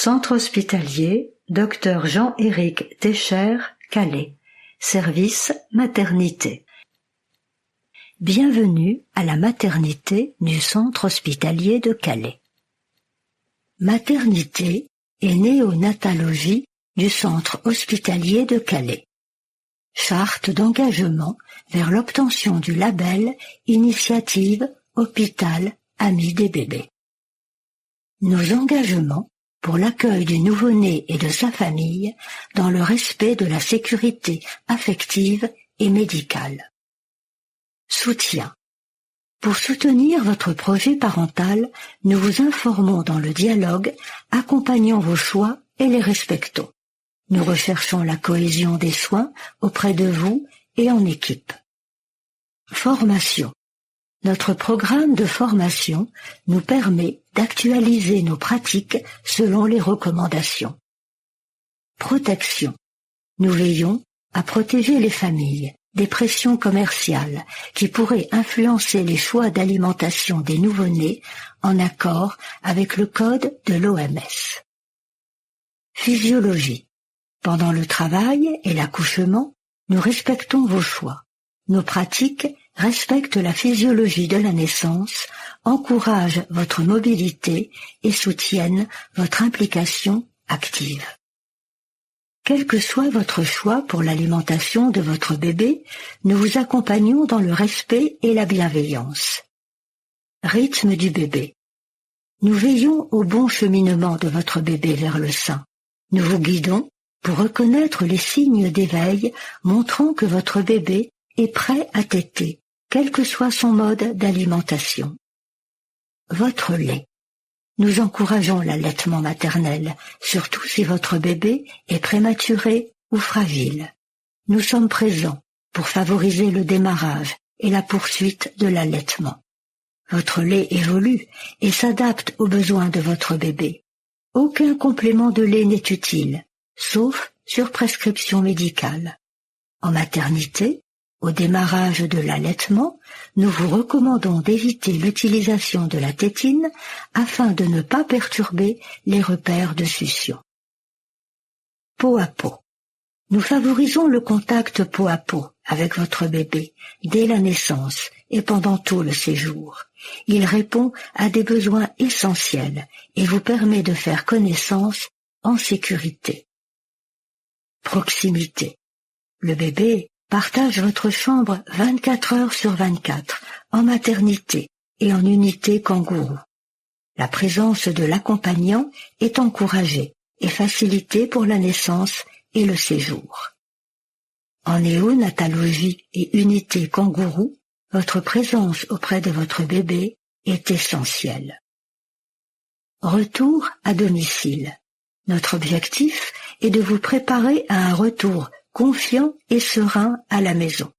Centre hospitalier Dr Jean-Éric Técher, Calais. Service maternité. Bienvenue à la maternité du Centre hospitalier de Calais. Maternité et néonatologie du Centre hospitalier de Calais. Charte d'engagement vers l'obtention du label Initiative Hôpital Ami des bébés. Nos engagements pour l'accueil du nouveau-né et de sa famille dans le respect de la sécurité affective et médicale. Soutien. Pour soutenir votre projet parental, nous vous informons dans le dialogue, accompagnons vos choix et les respectons. Nous recherchons la cohésion des soins auprès de vous et en équipe. Formation. Notre programme de formation nous permet d'actualiser nos pratiques selon les recommandations. Protection. Nous veillons à protéger les familles des pressions commerciales qui pourraient influencer les choix d'alimentation des nouveau-nés en accord avec le code de l'OMS. Physiologie. Pendant le travail et l'accouchement, nous respectons vos choix. Nos pratiques respectent la physiologie de la naissance, encouragent votre mobilité et soutiennent votre implication active. Quel que soit votre choix pour l'alimentation de votre bébé, nous vous accompagnons dans le respect et la bienveillance. Rythme du bébé. Nous veillons au bon cheminement de votre bébé vers le sein. Nous vous guidons pour reconnaître les signes d'éveil montrant que votre bébé est prêt à téter, quel que soit son mode d'alimentation. Votre lait. Nous encourageons l'allaitement maternel, surtout si votre bébé est prématuré ou fragile. Nous sommes présents pour favoriser le démarrage et la poursuite de l'allaitement. Votre lait évolue et s'adapte aux besoins de votre bébé. Aucun complément de lait n'est utile, sauf sur prescription médicale. En maternité, au démarrage de l'allaitement, nous vous recommandons d'éviter l'utilisation de la tétine afin de ne pas perturber les repères de succion. Peau à peau. Nous favorisons le contact peau à peau avec votre bébé dès la naissance et pendant tout le séjour. Il répond à des besoins essentiels et vous permet de faire connaissance en sécurité. Proximité. Le bébé partage votre chambre 24 heures sur 24, en maternité et en unité kangourou. La présence de l'accompagnant est encouragée et facilitée pour la naissance et le séjour. En néonatologie et unité kangourou, votre présence auprès de votre bébé est essentielle. Retour à domicile. Notre objectif est de vous préparer à un retour confiant et serein à la maison.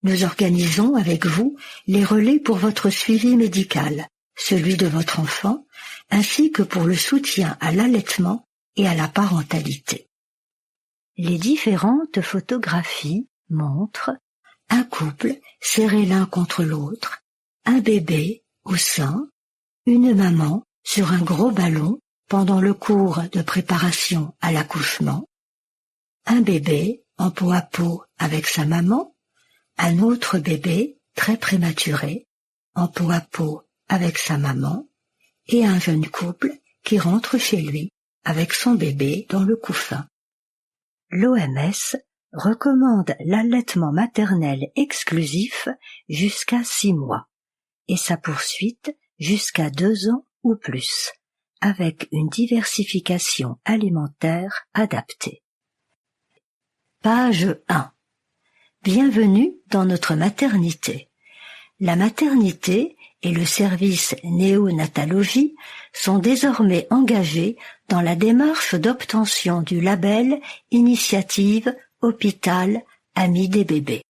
Nous organisons avec vous les relais pour votre suivi médical, celui de votre enfant, ainsi que pour le soutien à l'allaitement et à la parentalité. Les différentes photographies montrent un couple serré l'un contre l'autre, un bébé au sein, une maman sur un gros ballon pendant le cours de préparation à l'accouchement, un bébé en peau à peau avec sa maman, un autre bébé très prématuré, en peau à peau avec sa maman, et un jeune couple qui rentre chez lui avec son bébé dans le couffin. L'OMS recommande l'allaitement maternel exclusif jusqu'à 6 mois, et sa poursuite jusqu'à 2 ans ou plus, avec une diversification alimentaire adaptée. Page 1. Bienvenue dans notre maternité. La maternité et le service néonatologie sont désormais engagés dans la démarche d'obtention du label Initiative Hôpital Ami des bébés.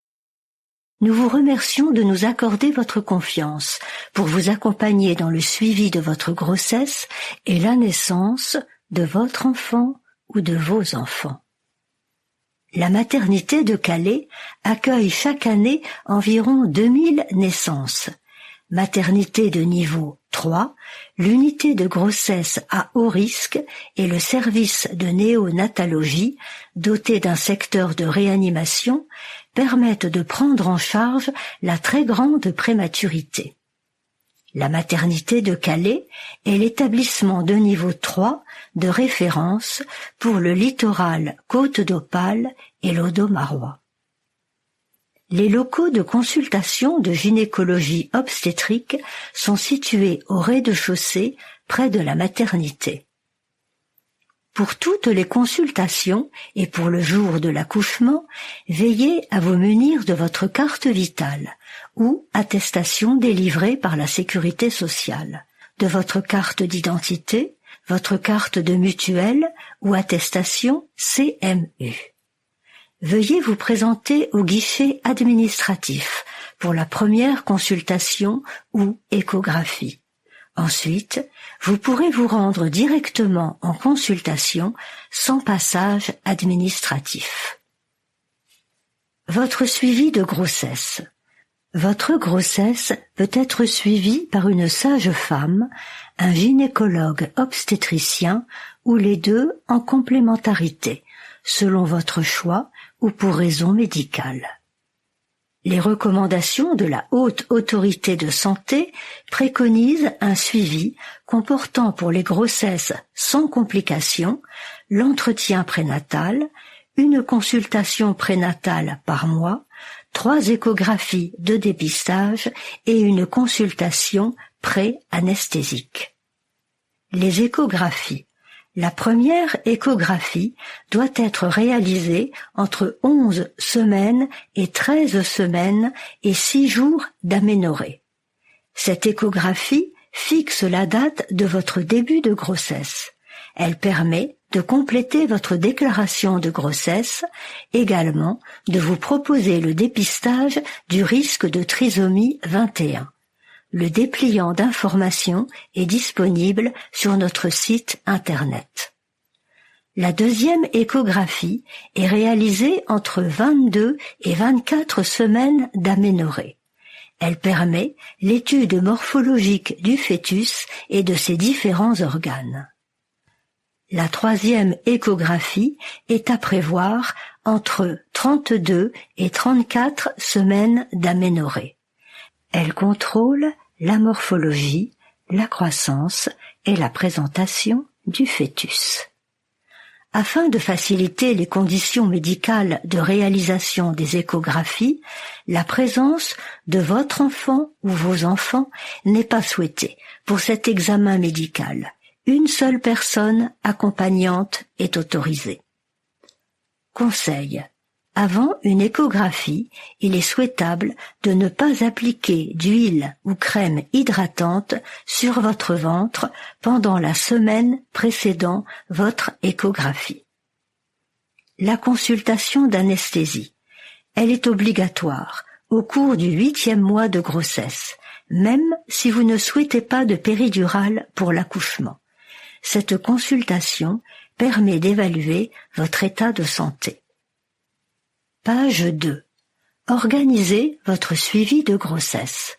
Nous vous remercions de nous accorder votre confiance pour vous accompagner dans le suivi de votre grossesse et la naissance de votre enfant ou de vos enfants. La maternité de Calais accueille chaque année environ 2000 naissances. Maternité de niveau 3. L'unité de grossesse à haut risque et le service de néonatologie, doté d'un secteur de réanimation, permettent de prendre en charge la très grande prématurité. La maternité de Calais est l'établissement de niveau 3 de référence pour le littoral Côte d'Opale et l'Audomarois. Les locaux de consultation de gynécologie obstétrique sont situés au rez-de-chaussée près de la maternité. Pour toutes les consultations et pour le jour de l'accouchement, veillez à vous munir de votre carte vitale ou attestation délivrée par la Sécurité sociale, de votre carte d'identité, votre carte de mutuelle ou attestation CMU. Veuillez vous présenter au guichet administratif pour la première consultation ou échographie. Ensuite, vous pourrez vous rendre directement en consultation sans passage administratif. Votre suivi de grossesse. Votre grossesse peut être suivie par une sage-femme, un gynécologue obstétricien ou les deux en complémentarité, selon votre choix ou pour raison médicale. Les recommandations de la Haute Autorité de Santé préconisent un suivi comportant pour les grossesses sans complications, l'entretien prénatal, une consultation prénatale par mois, 3 échographies de dépistage et une consultation pré-anesthésique. Les échographies. La première échographie doit être réalisée entre 11 semaines et 13 semaines et 6 jours d'aménorrhée. Cette échographie fixe la date de votre début de grossesse. Elle permet de compléter votre déclaration de grossesse, également de vous proposer le dépistage du risque de trisomie 21. Le dépliant d'informations est disponible sur notre site internet. La deuxième échographie est réalisée entre 22 et 24 semaines d'aménorrhée. Elle permet l'étude morphologique du fœtus et de ses différents organes. La troisième échographie est à prévoir entre 32 et 34 semaines d'aménorrhée. Elle contrôle la morphologie, la croissance et la présentation du fœtus. Afin de faciliter les conditions médicales de réalisation des échographies, la présence de votre enfant ou vos enfants n'est pas souhaitée pour cet examen médical. Une seule personne accompagnante est autorisée. Conseil. Avant une échographie, il est souhaitable de ne pas appliquer d'huile ou crème hydratante sur votre ventre pendant la semaine précédant votre échographie. La consultation d'anesthésie. Elle est obligatoire au cours du 8e mois de grossesse, même si vous ne souhaitez pas de péridurale pour l'accouchement. Cette consultation permet d'évaluer votre état de santé. Page 2. Organisez votre suivi de grossesse.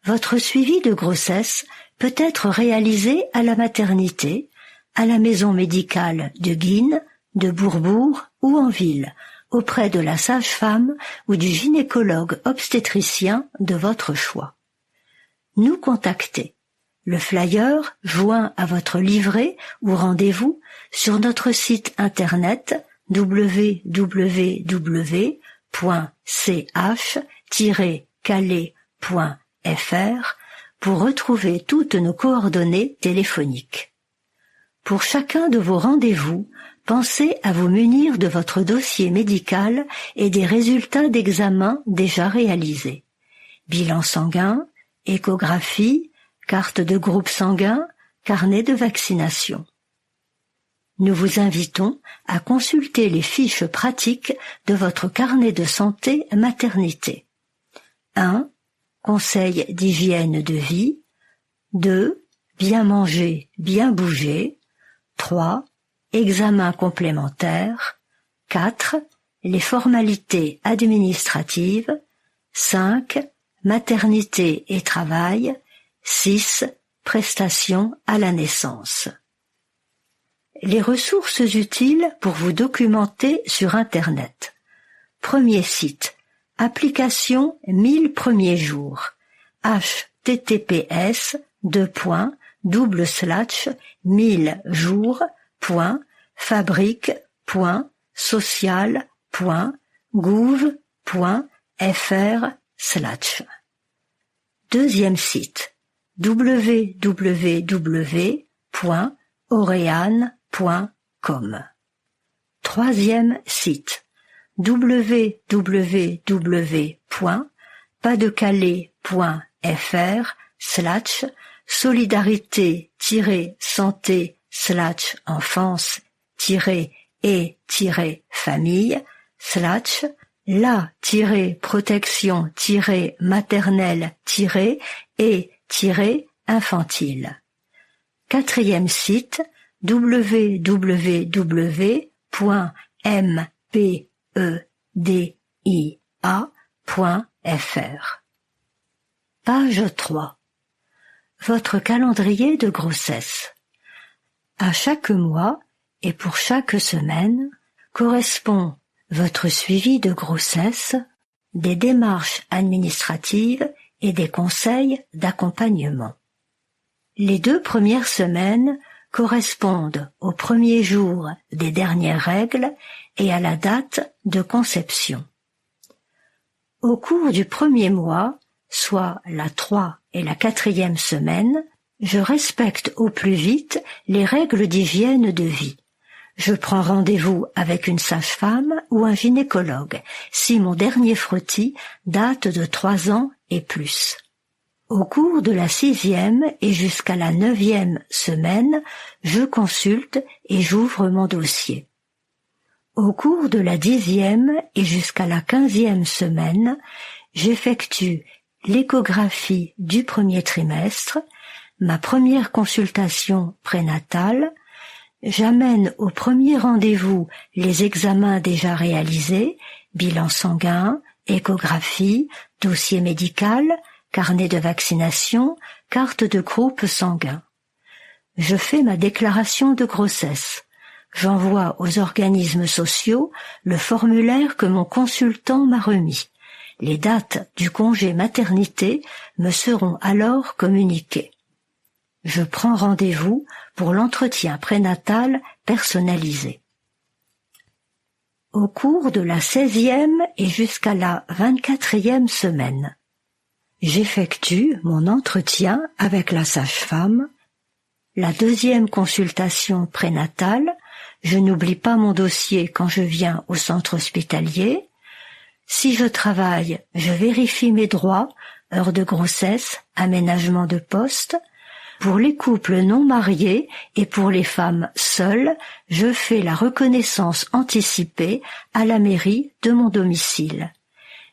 Votre suivi de grossesse peut être réalisé à la maternité, à la maison médicale de Guînes, de Bourbourg ou en ville, auprès de la sage-femme ou du gynécologue obstétricien de votre choix. Nous contacter. Le flyer joint à votre livret ou rendez-vous sur notre site internet www.ch-calais.fr pour retrouver toutes nos coordonnées téléphoniques. Pour chacun de vos rendez-vous, pensez à vous munir de votre dossier médical et des résultats d'examen déjà réalisés. Bilan sanguin, échographie, carte de groupe sanguin, carnet de vaccination. Nous vous invitons à consulter les fiches pratiques de votre carnet de santé maternité. 1. Conseils d'hygiène de vie. 2. Bien manger, bien bouger. 3. Examen complémentaire. 4. Les formalités administratives. 5. Maternité et travail. 6. prestations à la naissance. Les ressources utiles pour vous documenter sur Internet. Premier site. Application 1000 premiers jours. https://1000jours.fabrique.social.gouv.fr/. Deuxième site. www.oreane.com. Troisième site. www.pas-de-calais.fr/solidarité-santé/enfance-et-infantile. Quatrième site. www.mpedia.fr. Page 3. Votre calendrier de grossesse. À chaque mois et pour chaque semaine correspond votre suivi de grossesse, des démarches administratives et des conseils d'accompagnement. Les 2 premières semaines correspondent au premier jour des dernières règles et à la date de conception. Au cours du premier mois, soit la 3 et la 4e semaine, je respecte au plus vite les règles d'hygiène de vie. Je prends rendez-vous avec une sage-femme ou un gynécologue si mon dernier frottis date de 3 ans et plus. Au cours de la 6e et jusqu'à la 9e semaine, je consulte et j'ouvre mon dossier. Au cours de la 10e et jusqu'à la 15e semaine, j'effectue l'échographie du premier trimestre, ma première consultation prénatale, j'amène au premier rendez-vous les examens déjà réalisés, bilan sanguin, échographie, dossier médical, carnet de vaccination, carte de groupe sanguin. Je fais ma déclaration de grossesse. J'envoie aux organismes sociaux le formulaire que mon consultant m'a remis. Les dates du congé maternité me seront alors communiquées. Je prends rendez-vous pour l'entretien prénatal personnalisé. Au cours de la 16e et jusqu'à la 24e semaine, j'effectue mon entretien avec la sage-femme, la 2e consultation prénatale, je n'oublie pas mon dossier quand je viens au centre hospitalier. Si je travaille, je vérifie mes droits, heures de grossesse, aménagement de poste. Pour les couples non mariés et pour les femmes seules, je fais la reconnaissance anticipée à la mairie de mon domicile.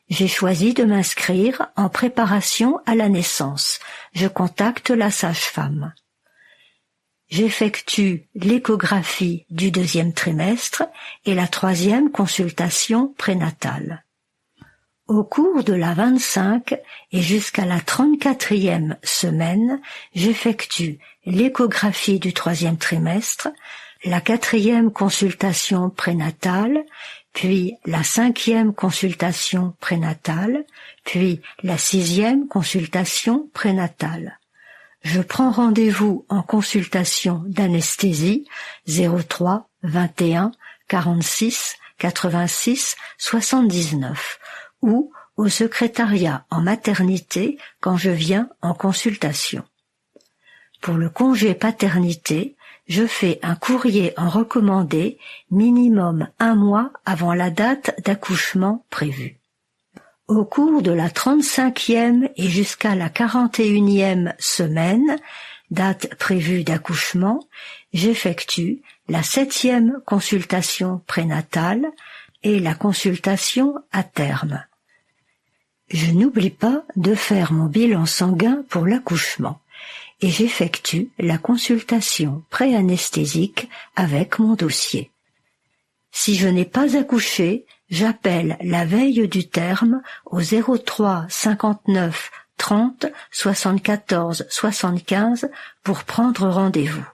J'ai choisi de m'inscrire en préparation à la naissance. Je contacte la sage-femme. J'effectue l'échographie du 2e trimestre et la 3e consultation prénatale. Au cours de la 25 et jusqu'à la 34e semaine, j'effectue l'échographie du 3e trimestre, la 4e consultation prénatale, puis la 5e consultation prénatale, puis la 6e consultation prénatale. Je prends rendez-vous en consultation d'anesthésie 03 21 46 86 79 ou au secrétariat en maternité quand je viens en consultation. Pour le congé paternité, je fais un courrier en recommandé minimum 1 mois avant la date d'accouchement prévue. Au cours de la 35e et jusqu'à la 41e semaine, date prévue d'accouchement, j'effectue la 7e consultation prénatale et la consultation à terme. Je n'oublie pas de faire mon bilan sanguin pour l'accouchement et j'effectue la consultation pré-anesthésique avec mon dossier. Si je n'ai pas accouché, j'appelle la veille du terme au 03 59 30 74 75 pour prendre rendez-vous.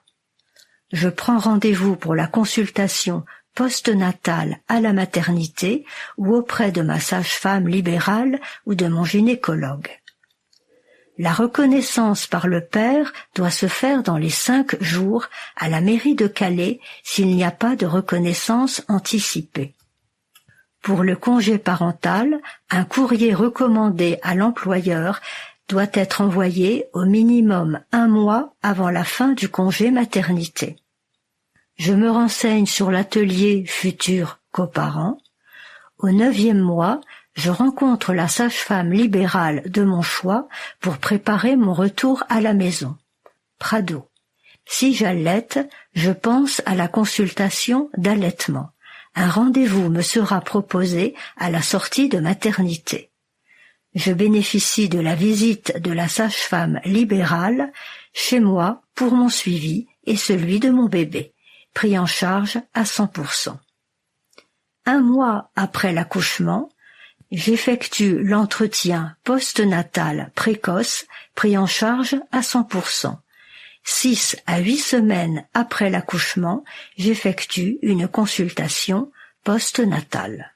Je prends rendez-vous pour la consultation postnatale à la maternité ou auprès de ma sage-femme libérale ou de mon gynécologue. La reconnaissance par le père doit se faire dans les 5 jours à la mairie de Calais s'il n'y a pas de reconnaissance anticipée. Pour le congé parental, un courrier recommandé à l'employeur doit être envoyé au minimum 1 mois avant la fin du congé maternité. Je me renseigne sur l'atelier Futur Coparents. Au 9e mois, je rencontre la sage-femme libérale de mon choix pour préparer mon retour à la maison. Prado. Si j'allaite, je pense à la consultation d'allaitement. Un rendez-vous me sera proposé à la sortie de maternité. Je bénéficie de la visite de la sage-femme libérale chez moi pour mon suivi et celui de mon bébé, pris en charge à 100%. 1 mois après l'accouchement, j'effectue l'entretien postnatal précoce pris en charge à 100%. 6 à 8 semaines après l'accouchement, j'effectue une consultation postnatale.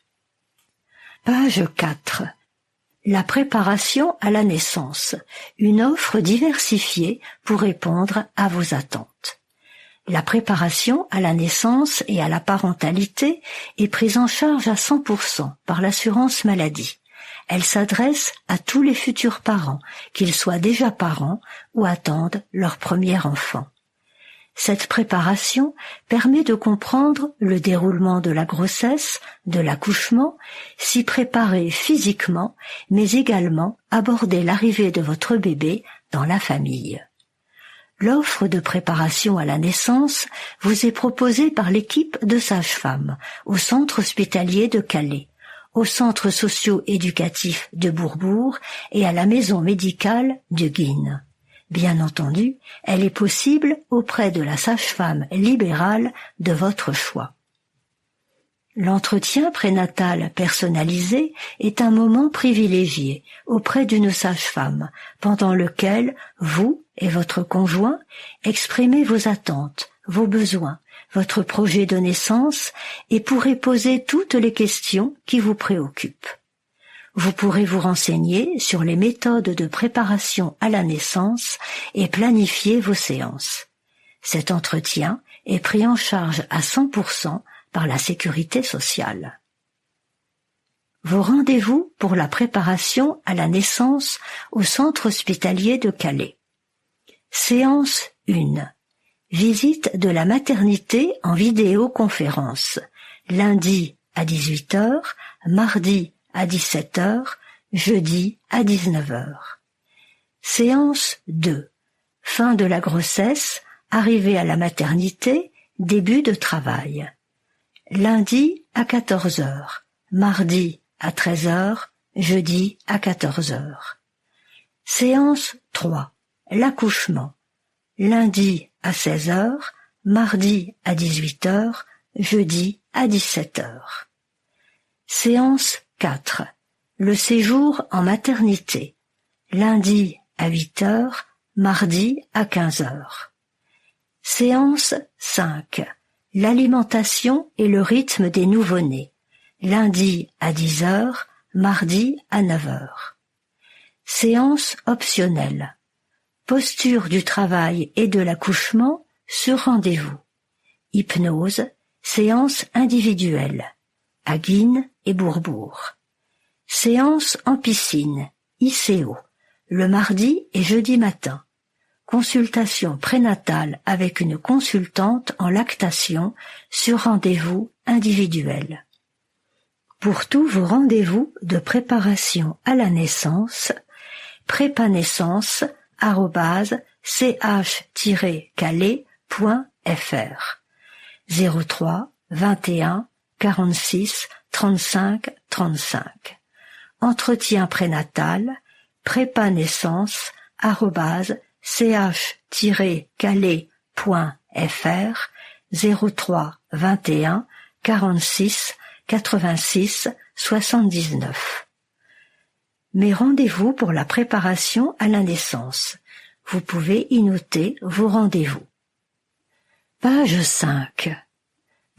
Page 4. La préparation à la naissance. Une offre diversifiée pour répondre à vos attentes. La préparation à la naissance et à la parentalité est prise en charge à 100% par l'assurance maladie. Elle s'adresse à tous les futurs parents, qu'ils soient déjà parents ou attendent leur premier enfant. Cette préparation permet de comprendre le déroulement de la grossesse, de l'accouchement, s'y préparer physiquement, mais également aborder l'arrivée de votre bébé dans la famille. L'offre de préparation à la naissance vous est proposée par l'équipe de sages-femmes au centre hospitalier de Calais, au centre socio-éducatif de Bourbourg et à la maison médicale de Guînes. Bien entendu, elle est possible auprès de la sage-femme libérale de votre choix. L'entretien prénatal personnalisé est un moment privilégié auprès d'une sage-femme pendant lequel vous et votre conjoint exprimez vos attentes, vos besoins, votre projet de naissance et pourrez poser toutes les questions qui vous préoccupent. Vous pourrez vous renseigner sur les méthodes de préparation à la naissance et planifier vos séances. Cet entretien est pris en charge à 100% par la sécurité sociale. Vos rendez-vous pour la préparation à la naissance au centre hospitalier de Calais. Séance 1. Visite de la maternité en vidéoconférence. Lundi à 18h, mardi à 17h, jeudi à 19h. Séance 2. Fin de la grossesse, arrivée à la maternité, début de travail. Lundi à 14h, mardi à 13h, jeudi à 14h. Séance 3. L'accouchement. Lundi à 16h, mardi à 18h, jeudi à 17h. Séance 4. Le séjour en maternité. Lundi à 8h, mardi à 15h. Séance 5. L'alimentation et le rythme des nouveau-nés. Lundi à 10h, mardi à 9h. Séance optionnelle. Posture du travail et de l'accouchement sur rendez-vous. Hypnose, séance individuelle. À Guînes et Bourbourg. Séance en piscine, ICO, le mardi et jeudi matin. Consultation prénatale avec une consultante en lactation sur rendez-vous individuel. Pour tous vos rendez-vous de préparation à la naissance, prépaneissance@ch-calais.fr 03 21 46 35 35. Entretien prénatal prépaneissance@ch-calais.fr 03 21 46 86 79. mais rendez-vous pour la préparation à la naissance. Vous pouvez y noter vos rendez-vous. Page 5.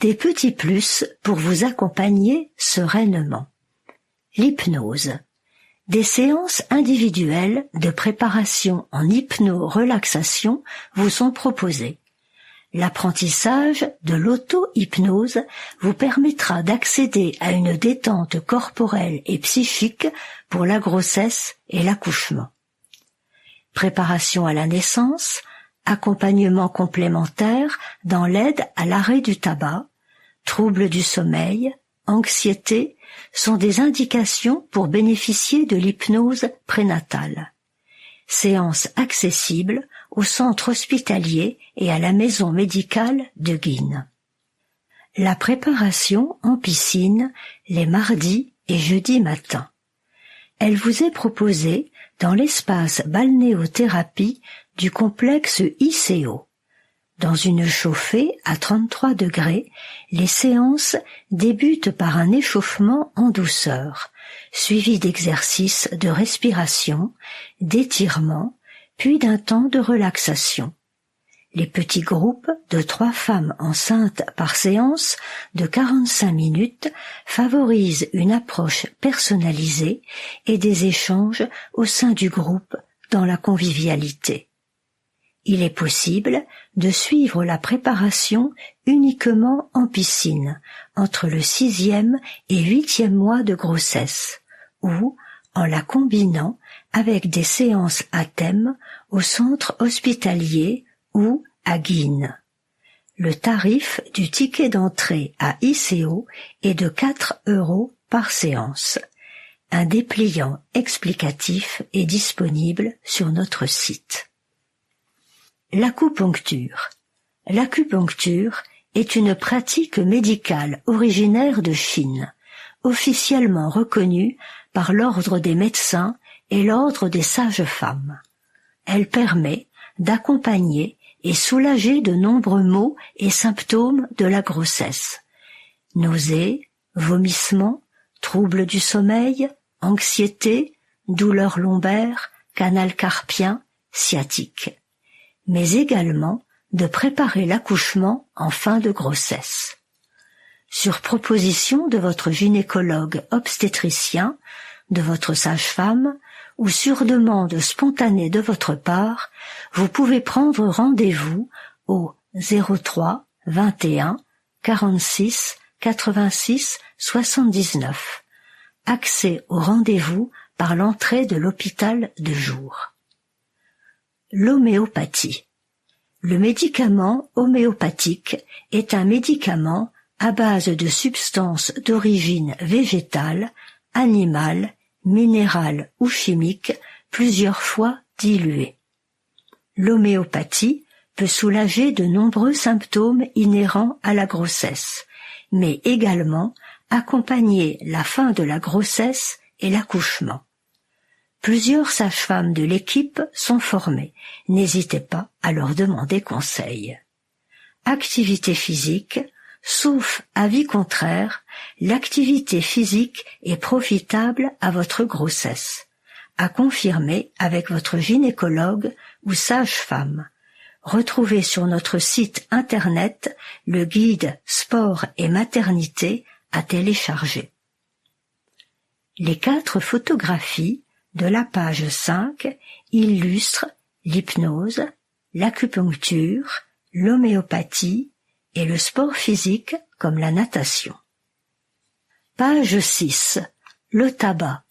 Des petits plus pour vous accompagner sereinement. L'hypnose. Des séances individuelles de préparation en hypno-relaxation vous sont proposées. L'apprentissage de l'auto-hypnose vous permettra d'accéder à une détente corporelle et psychique pour la grossesse et l'accouchement. Préparation à la naissance, accompagnement complémentaire dans l'aide à l'arrêt du tabac, troubles du sommeil, anxiété sont des indications pour bénéficier de l'hypnose prénatale. Séance accessible au centre hospitalier et à la maison médicale de Guînes. La préparation en piscine les mardis et jeudis matins. Elle vous est proposée dans l'espace balnéothérapie du complexe ICO. Dans une chauffée à 33 degrés, les séances débutent par un échauffement en douceur, suivi d'exercices de respiration, d'étirement, puis d'un temps de relaxation. Les petits groupes de 3 femmes enceintes par séance de 45 minutes favorisent une approche personnalisée et des échanges au sein du groupe dans la convivialité. Il est possible de suivre la préparation uniquement en piscine entre le 6e et 8e mois de grossesse ou en la combinant avec des séances à thème au centre hospitalier ou à Guînes. Le tarif du ticket d'entrée à ICO est de 4 € par séance. Un dépliant explicatif est disponible sur notre site. L'acupuncture. L'acupuncture est une pratique médicale originaire de Chine, officiellement reconnue par l'ordre des médecins et l'ordre des sages-femmes. Elle permet d'accompagner et soulager de nombreux maux et symptômes de la grossesse. Nausées, vomissements, troubles du sommeil, anxiété, douleurs lombaires, canal carpien, sciatique. Mais également de préparer l'accouchement en fin de grossesse. Sur proposition de votre gynécologue obstétricien, de votre sage-femme, ou sur demande spontanée de votre part, vous pouvez prendre rendez-vous au 03 21 46 86 79. Accès au rendez-vous par l'entrée de l'hôpital de jour. L'homéopathie. Le médicament homéopathique est un médicament à base de substances d'origine végétale, animale, minérale ou chimique, plusieurs fois diluées. L'homéopathie peut soulager de nombreux symptômes inhérents à la grossesse, mais également accompagner la fin de la grossesse et l'accouchement. Plusieurs sages-femmes de l'équipe sont formées. N'hésitez pas à leur demander conseil. Activité physique. Sauf avis contraire, l'activité physique est profitable à votre grossesse. À confirmer avec votre gynécologue ou sage-femme. Retrouvez sur notre site internet le guide Sport et maternité à télécharger. Les 4 photographies de la page 5 illustrent l'hypnose, l'acupuncture, l'homéopathie et le sport physique comme la natation. Page 6. Le tabac.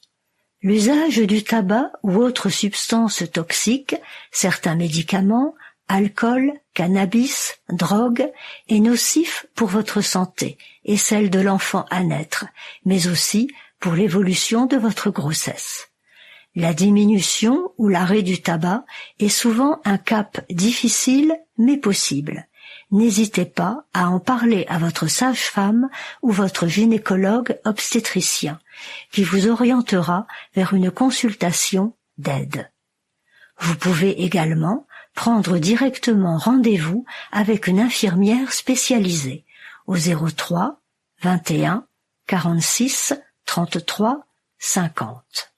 L'usage du tabac ou autres substances toxiques, certains médicaments, alcool, cannabis, drogue, est nocif pour votre santé et celle de l'enfant à naître, mais aussi pour l'évolution de votre grossesse. La diminution ou l'arrêt du tabac est souvent un cap difficile mais possible. N'hésitez pas à en parler à votre sage-femme ou votre gynécologue obstétricien, qui vous orientera vers une consultation d'aide. Vous pouvez également prendre directement rendez-vous avec une infirmière spécialisée au 03 21 46 33 50.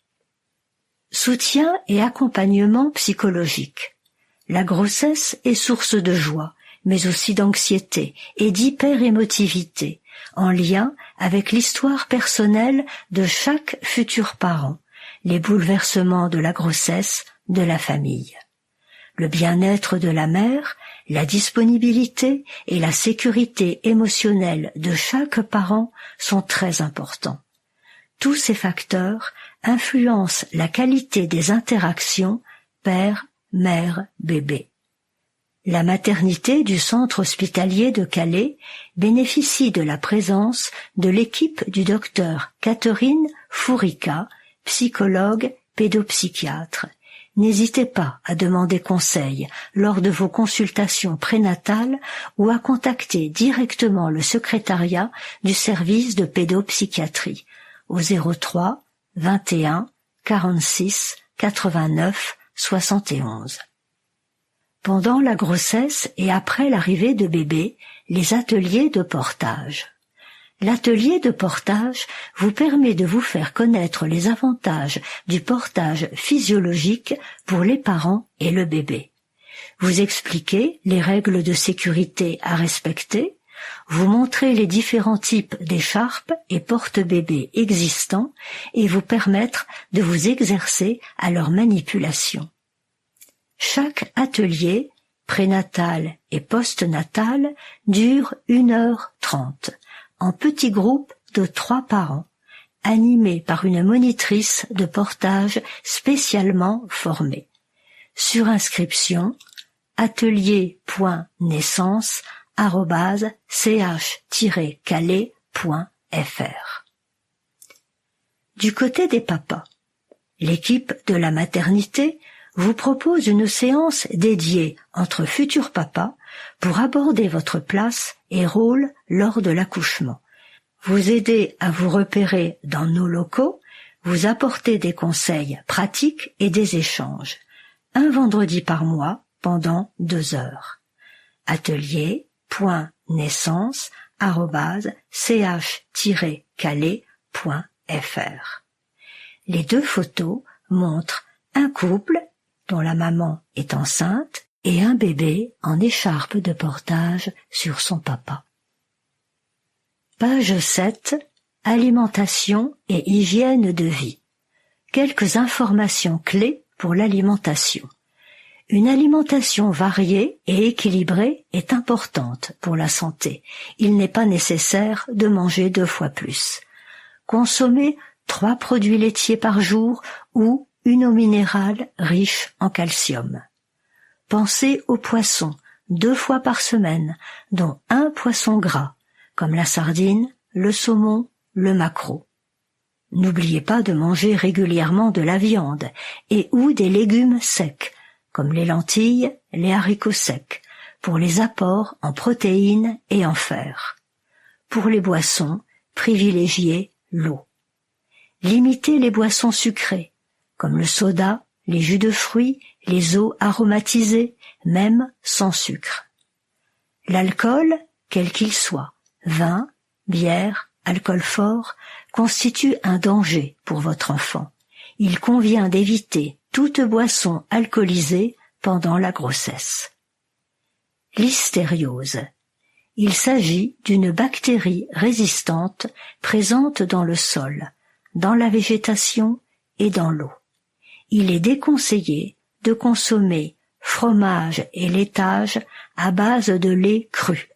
Soutien et accompagnement psychologique. La grossesse est source de joie, mais aussi d'anxiété et d'hyperémotivité, en lien avec l'histoire personnelle de chaque futur parent, les bouleversements de la grossesse, de la famille. Le bien-être de la mère, la disponibilité et la sécurité émotionnelle de chaque parent sont très importants. Tous ces facteurs influencent la qualité des interactions père, mère, bébé. La maternité du centre hospitalier de Calais bénéficie de la présence de l'équipe du docteur Catherine Fourica, psychologue pédopsychiatre. N'hésitez pas à demander conseil lors de vos consultations prénatales ou à contacter directement le secrétariat du service de pédopsychiatrie au 03 21 46 89 71. Pendant la grossesse et après l'arrivée de bébé, les ateliers de portage. L'atelier de portage vous permet de vous faire connaître les avantages du portage physiologique pour les parents et le bébé. Vous expliquez les règles de sécurité à respecter, vous montrez les différents types d'écharpes et porte-bébés existants et vous permettre de vous exercer à leur manipulation. Chaque atelier, prénatal et postnatal, dure 1h30, en petits groupes de 3 parents, animés par une monitrice de portage spécialement formée. Surinscription atelier.naissance@ch-calais.fr. Du côté des papas, l'équipe de la maternité vous propose une séance dédiée entre futurs papas pour aborder votre place et rôle lors de l'accouchement, vous aider à vous repérer dans nos locaux, vous apporter des conseils pratiques et des échanges. Un vendredi par mois pendant 2 heures. atelier.naissance@ch-calais.fr. Les 2 photos montrent un couple dont la maman est enceinte et un bébé en écharpe de portage sur son papa. Page 7. Alimentation et hygiène de vie. Quelques informations clés pour l'alimentation. Une alimentation variée et équilibrée est importante pour la santé. Il n'est pas nécessaire de manger 2 fois plus. Consommez 3 produits laitiers par jour ou une eau minérale riche en calcium. Pensez aux poissons 2 fois par semaine, dont un poisson gras, comme la sardine, le saumon, le maquereau. N'oubliez pas de manger régulièrement de la viande et ou des légumes secs, comme les lentilles, les haricots secs, pour les apports en protéines et en fer. Pour les boissons, privilégiez l'eau. Limitez les boissons sucrées, comme le soda, les jus de fruits, les eaux aromatisées, même sans sucre. L'alcool, quel qu'il soit, vin, bière, alcool fort, constitue un danger pour votre enfant. Il convient d'éviter toute boisson alcoolisée pendant la grossesse. Listériose. Il s'agit d'une bactérie résistante présente dans le sol, dans la végétation et dans l'eau. Il est déconseillé de consommer fromage et laitage à base de lait cru.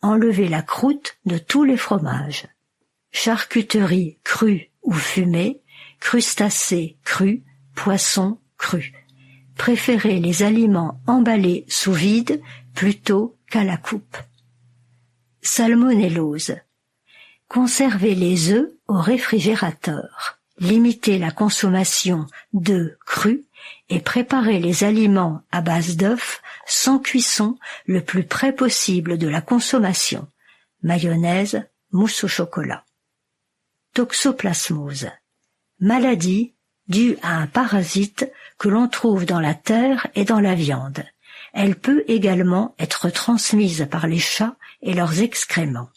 Enlevez la croûte de tous les fromages. Charcuterie crue ou fumée, crustacés crus, poissons crus. Préférez les aliments emballés sous vide plutôt qu'à la coupe. Salmonellose. Conservez les œufs au réfrigérateur. Limitez la consommation d'œufs crus et préparez les aliments à base d'œufs sans cuisson le plus près possible de la consommation. Mayonnaise, mousse au chocolat. Toxoplasmose. Maladie due à un parasite que l'on trouve dans la terre et dans la viande. Elle peut également être transmise par les chats et leurs excréments.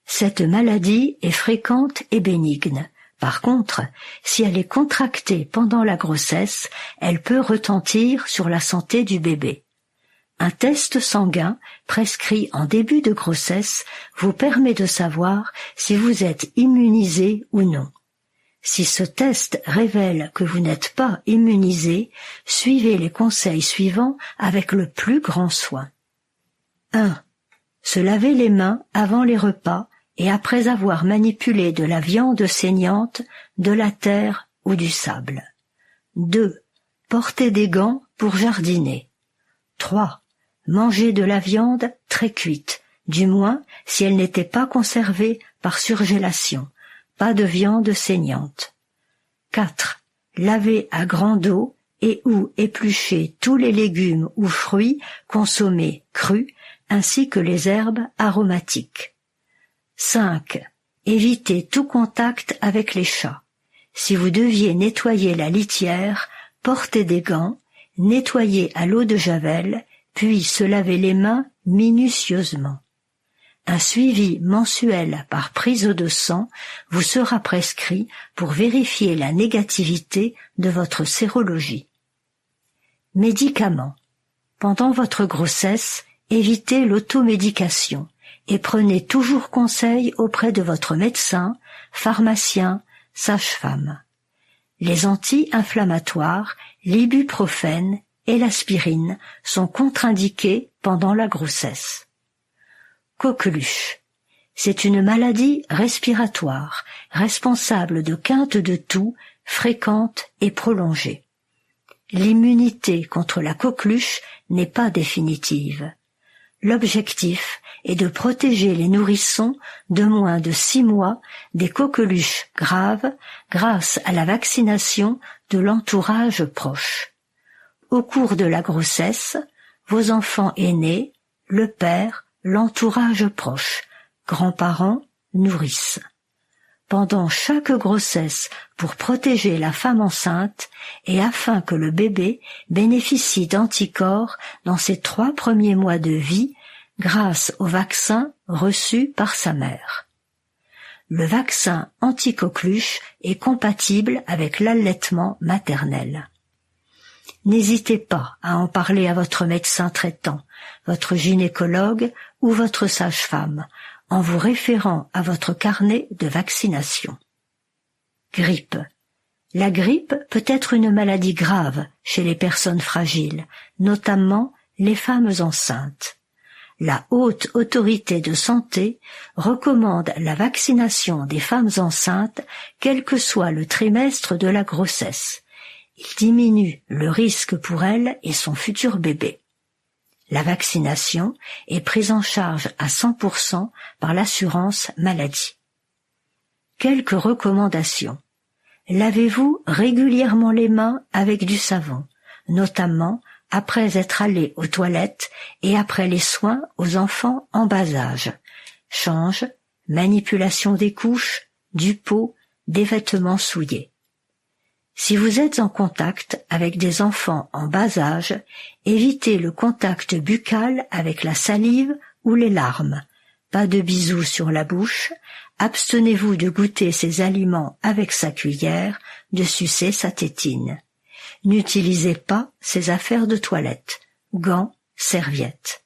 Cette maladie est fréquente et bénigne, Par contre, si elle est contractée pendant la grossesse, elle peut retentir sur la santé du bébé. Un test sanguin prescrit en début de grossesse vous permet de savoir si vous êtes immunisé ou non. Si ce test révèle que vous n'êtes pas immunisé, suivez les conseils suivants avec le plus grand soin. 1. Se laver les mains avant les repas et après avoir manipulé de la viande saignante, de la terre ou du sable. 2. Porter des gants pour jardiner. 3. Manger de la viande très cuite, du moins si elle n'était pas conservée par surgélation, pas de viande saignante. 4. Laver à grande eau et ou éplucher tous les légumes ou fruits consommés crus ainsi que les herbes aromatiques. 5. Évitez tout contact avec les chats. Si vous deviez nettoyer la litière, portez des gants, nettoyez à l'eau de javel, puis se laver les mains minutieusement. Un suivi mensuel par prise de sang vous sera prescrit pour vérifier la négativité de votre sérologie. Médicaments. Pendant votre grossesse, évitez l'automédication et prenez toujours conseil auprès de votre médecin, pharmacien, sage-femme. Les anti-inflammatoires, l'ibuprofène et l'aspirine sont contre-indiqués pendant la grossesse. Coqueluche. C'est une maladie respiratoire, responsable de quintes de toux fréquentes et prolongées. L'immunité contre la coqueluche n'est pas définitive. L'objectif est de protéger les nourrissons de moins de 6 mois des coqueluches graves grâce à la vaccination de l'entourage proche. Au cours de la grossesse, vos enfants aînés, le père, l'entourage proche, grands-parents, nourrices. Pendant chaque grossesse, pour protéger la femme enceinte et afin que le bébé bénéficie d'anticorps dans ses 3 premiers mois de vie grâce au vaccin reçu par sa mère. Le vaccin anti-coqueluche est compatible avec l'allaitement maternel. N'hésitez pas à en parler à votre médecin traitant, votre gynécologue ou votre sage-femme, en vous référant à votre carnet de vaccination. Grippe. La grippe peut être une maladie grave chez les personnes fragiles, notamment les femmes enceintes. La Haute Autorité de Santé recommande la vaccination des femmes enceintes quel que soit le trimestre de la grossesse. Il diminue le risque pour elles et son futur bébé. La vaccination est prise en charge à 100% par l'assurance maladie. Quelques recommandations. Lavez-vous régulièrement les mains avec du savon, notamment après être allé aux toilettes et après les soins aux enfants en bas âge. Change, manipulation des couches, du pot, des vêtements souillés. Si vous êtes en contact avec des enfants en bas âge, évitez le contact buccal avec la salive ou les larmes. Pas de bisous sur la bouche, abstenez-vous de goûter ces aliments avec sa cuillère, de sucer sa tétine. N'utilisez pas ces affaires de toilette, gants, serviettes.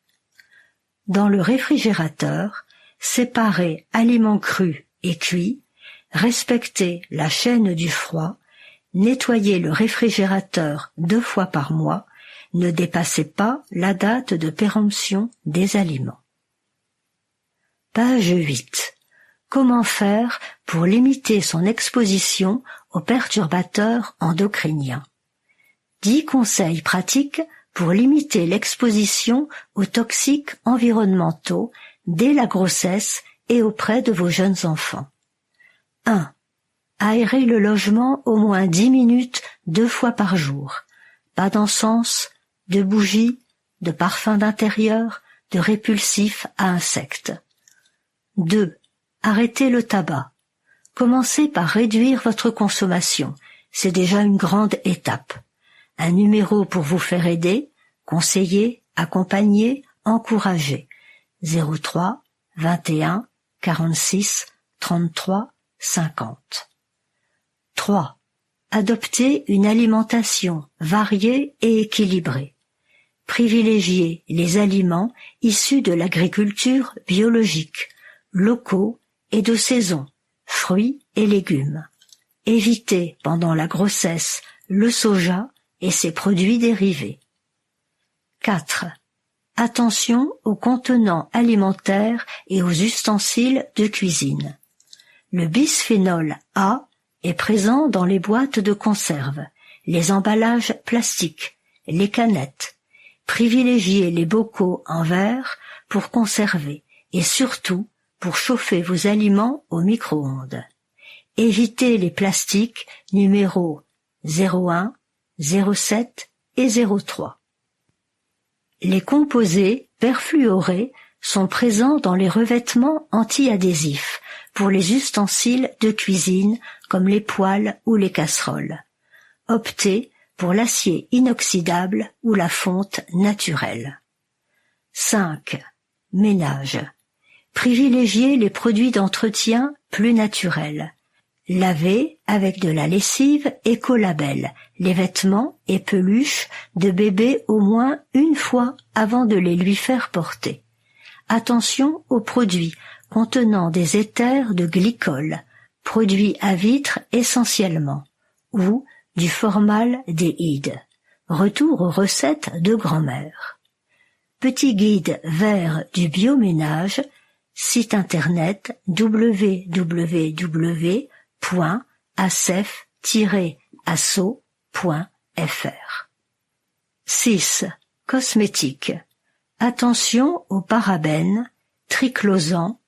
Dans le réfrigérateur, séparez aliments crus et cuits, respectez la chaîne du froid, nettoyez le réfrigérateur 2 fois par mois, ne dépassez pas la date de péremption des aliments. Page 8. Comment faire pour limiter son exposition aux perturbateurs endocriniens? 10 conseils pratiques pour limiter l'exposition aux toxiques environnementaux dès la grossesse et auprès de vos jeunes enfants. 1. Aérez le logement au moins 10 minutes 2 fois par jour. Pas d'encens, de bougies, de parfums d'intérieur, de répulsifs à insectes. 2. Arrêtez le tabac. Commencez par réduire votre consommation. C'est déjà une grande étape. Un numéro pour vous faire aider, conseiller, accompagner, encourager. 03 21 46 33 50. 3. Adoptez une alimentation variée et équilibrée. Privilégiez les aliments issus de l'agriculture biologique, locaux et de saison, fruits et légumes. Évitez pendant la grossesse le soja et ses produits dérivés. 4. Attention aux contenants alimentaires et aux ustensiles de cuisine. Le bisphénol A est présent dans les boîtes de conserve, les emballages plastiques, les canettes. Privilégiez les bocaux en verre pour conserver et surtout pour chauffer vos aliments au micro-ondes. Évitez les plastiques numéros 01, 07 et 03. Les composés perfluorés sont présents dans les revêtements anti-adhésifs pour les ustensiles de cuisine comme les poêles ou les casseroles. Optez pour l'acier inoxydable ou la fonte naturelle. 5. Ménage. Privilégiez les produits d'entretien plus naturels. Lavez avec de la lessive Écolabel les vêtements et peluches de bébé au moins une fois avant de les lui faire porter. Attention aux produits contenant des éthers de glycol, produits à vitre essentiellement, ou du formaldéhyde. Retour aux recettes de grand-mère. Petit guide vert du bioménage, site internet www.acef-asso.fr. 6. Cosmétiques. Attention aux parabènes, triclosans,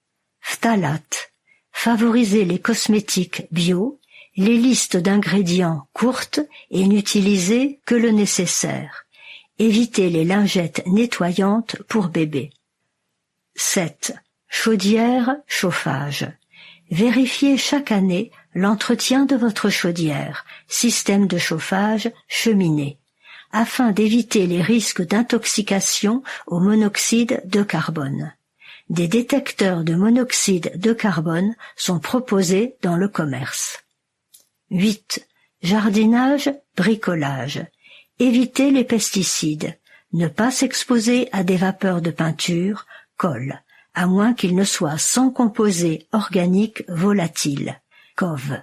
phtalates. Favorisez les cosmétiques bio, les listes d'ingrédients courtes et n'utilisez que le nécessaire. Évitez les lingettes nettoyantes pour bébé. 7. Chaudière, chauffage. Vérifiez chaque année l'entretien de votre chaudière, système de chauffage, cheminée, afin d'éviter les risques d'intoxication au monoxyde de carbone. Des détecteurs de monoxyde de carbone sont proposés dans le commerce. 8. Jardinage, bricolage. Évitez les pesticides. Ne pas s'exposer à des vapeurs de peinture, colle, à moins qu'ils ne soient sans composés organiques volatiles, COV.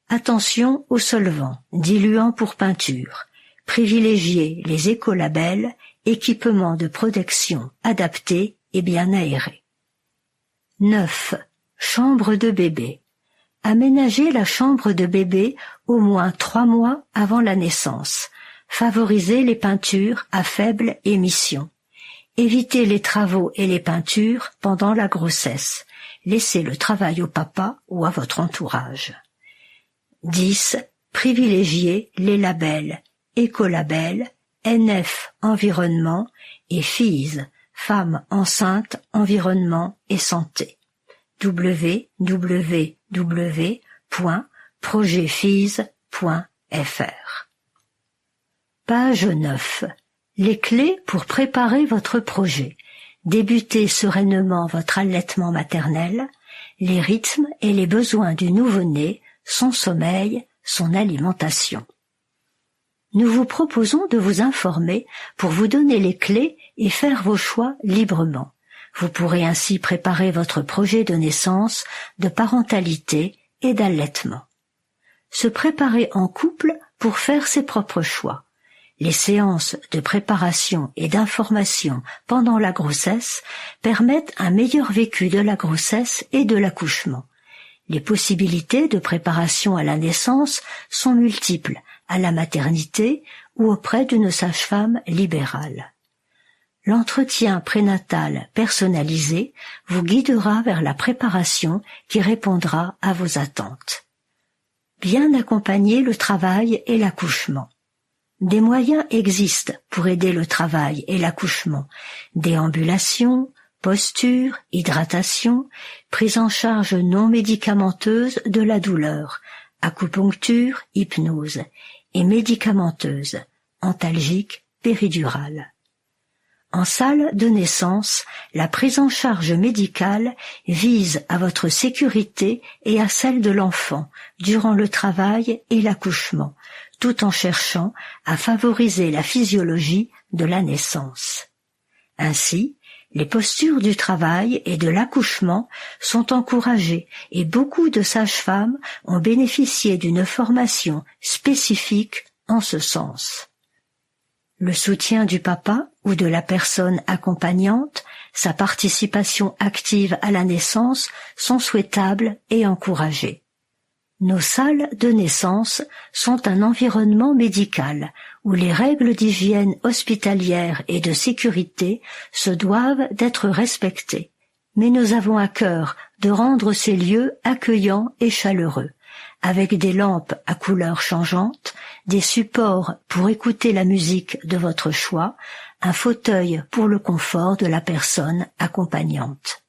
Attention aux solvants, diluants pour peinture. Privilégiez les écolabels, équipements de protection adaptés et bien aérés. 9. Chambre de bébé. Aménagez la chambre de bébé au moins 3 mois avant la naissance. Favorisez les peintures à faible émission. Évitez les travaux et les peintures pendant la grossesse. Laissez le travail au papa ou à votre entourage. 10. Privilégiez les labels Écolabel, NF Environnement et FIS, Femmes enceintes, environnement et santé. www.projetfis.fr. Page 9. Les clés pour préparer votre projet. Débutez sereinement votre allaitement maternel, les rythmes et les besoins du nouveau-né, son sommeil, son alimentation. Nous vous proposons de vous informer pour vous donner les clés et faire vos choix librement. Vous pourrez ainsi préparer votre projet de naissance, de parentalité et d'allaitement. Se préparer en couple pour faire ses propres choix. Les séances de préparation et d'information pendant la grossesse permettent un meilleur vécu de la grossesse et de l'accouchement. Les possibilités de préparation à la naissance sont multiples, à la maternité ou auprès d'une sage-femme libérale. L'entretien prénatal personnalisé vous guidera vers la préparation qui répondra à vos attentes. Bien accompagner le travail et l'accouchement. Des moyens existent pour aider le travail et l'accouchement. Déambulation, posture, hydratation, prise en charge non médicamenteuse de la douleur, acupuncture, hypnose, et médicamenteuse, antalgique, péridurale. En salle de naissance, la prise en charge médicale vise à votre sécurité et à celle de l'enfant durant le travail et l'accouchement, tout en cherchant à favoriser la physiologie de la naissance. Ainsi, les postures du travail et de l'accouchement sont encouragées et beaucoup de sages-femmes ont bénéficié d'une formation spécifique en ce sens. Le soutien du papa ou de la personne accompagnante, sa participation active à la naissance sont souhaitables et encouragées. Nos salles de naissance sont un environnement médical où les règles d'hygiène hospitalière et de sécurité se doivent d'être respectées, mais nous avons à cœur de rendre ces lieux accueillants et chaleureux, avec des lampes à couleurs changeantes, des supports pour écouter la musique de votre choix, un fauteuil pour le confort de la personne accompagnante.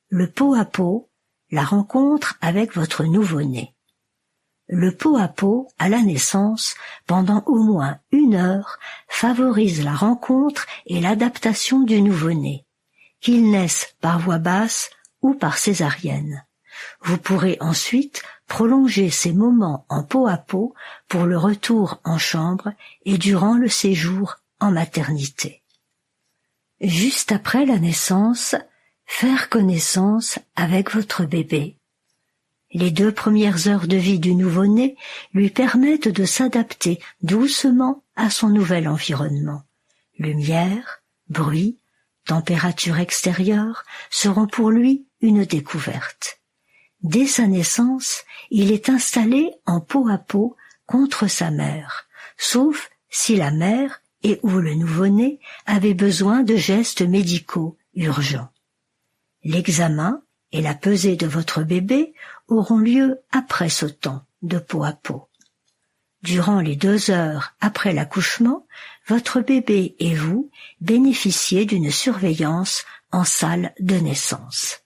Le pot à pot, la rencontre avec votre nouveau-né. Le pot à pot à la naissance, pendant au moins 1 heure, favorise la rencontre et l'adaptation du nouveau-né, qu'il naisse par voie basse ou par césarienne. Vous pourrez ensuite prolonger ces moments en pot à pot pour le retour en chambre et durant le séjour en maternité. Juste après la naissance, faire connaissance avec votre bébé. Les 2 premières heures de vie du nouveau-né lui permettent de s'adapter doucement à son nouvel environnement. Lumière, bruit, température extérieure seront pour lui une découverte. Dès sa naissance, il est installé en pot à pot contre sa mère, sauf si la mère et ou le nouveau-né avait besoin de gestes médicaux urgents. L'examen et la pesée de votre bébé auront lieu après ce temps de pot à pot. Durant les 2 heures après l'accouchement, votre bébé et vous bénéficiez d'une surveillance en salle de naissance.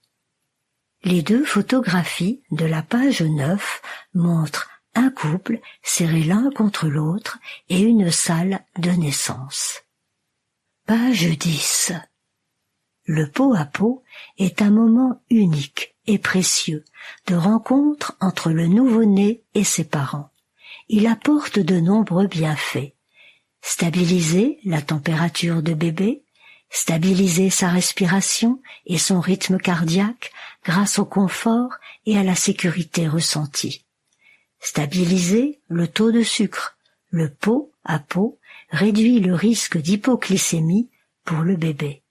Les 2 photographies de la page 9 montrent un couple serré l'un contre l'autre et une salle de naissance. Page 10. Le pot à pot est un moment unique et précieux de rencontre entre le nouveau-né et ses parents. Il apporte de nombreux bienfaits. Stabiliser la température de bébé, stabiliser sa respiration et son rythme cardiaque grâce au confort et à la sécurité ressentie. Stabiliser le taux de sucre. Le pot à pot réduit le risque d'hypoglycémie pour le bébé.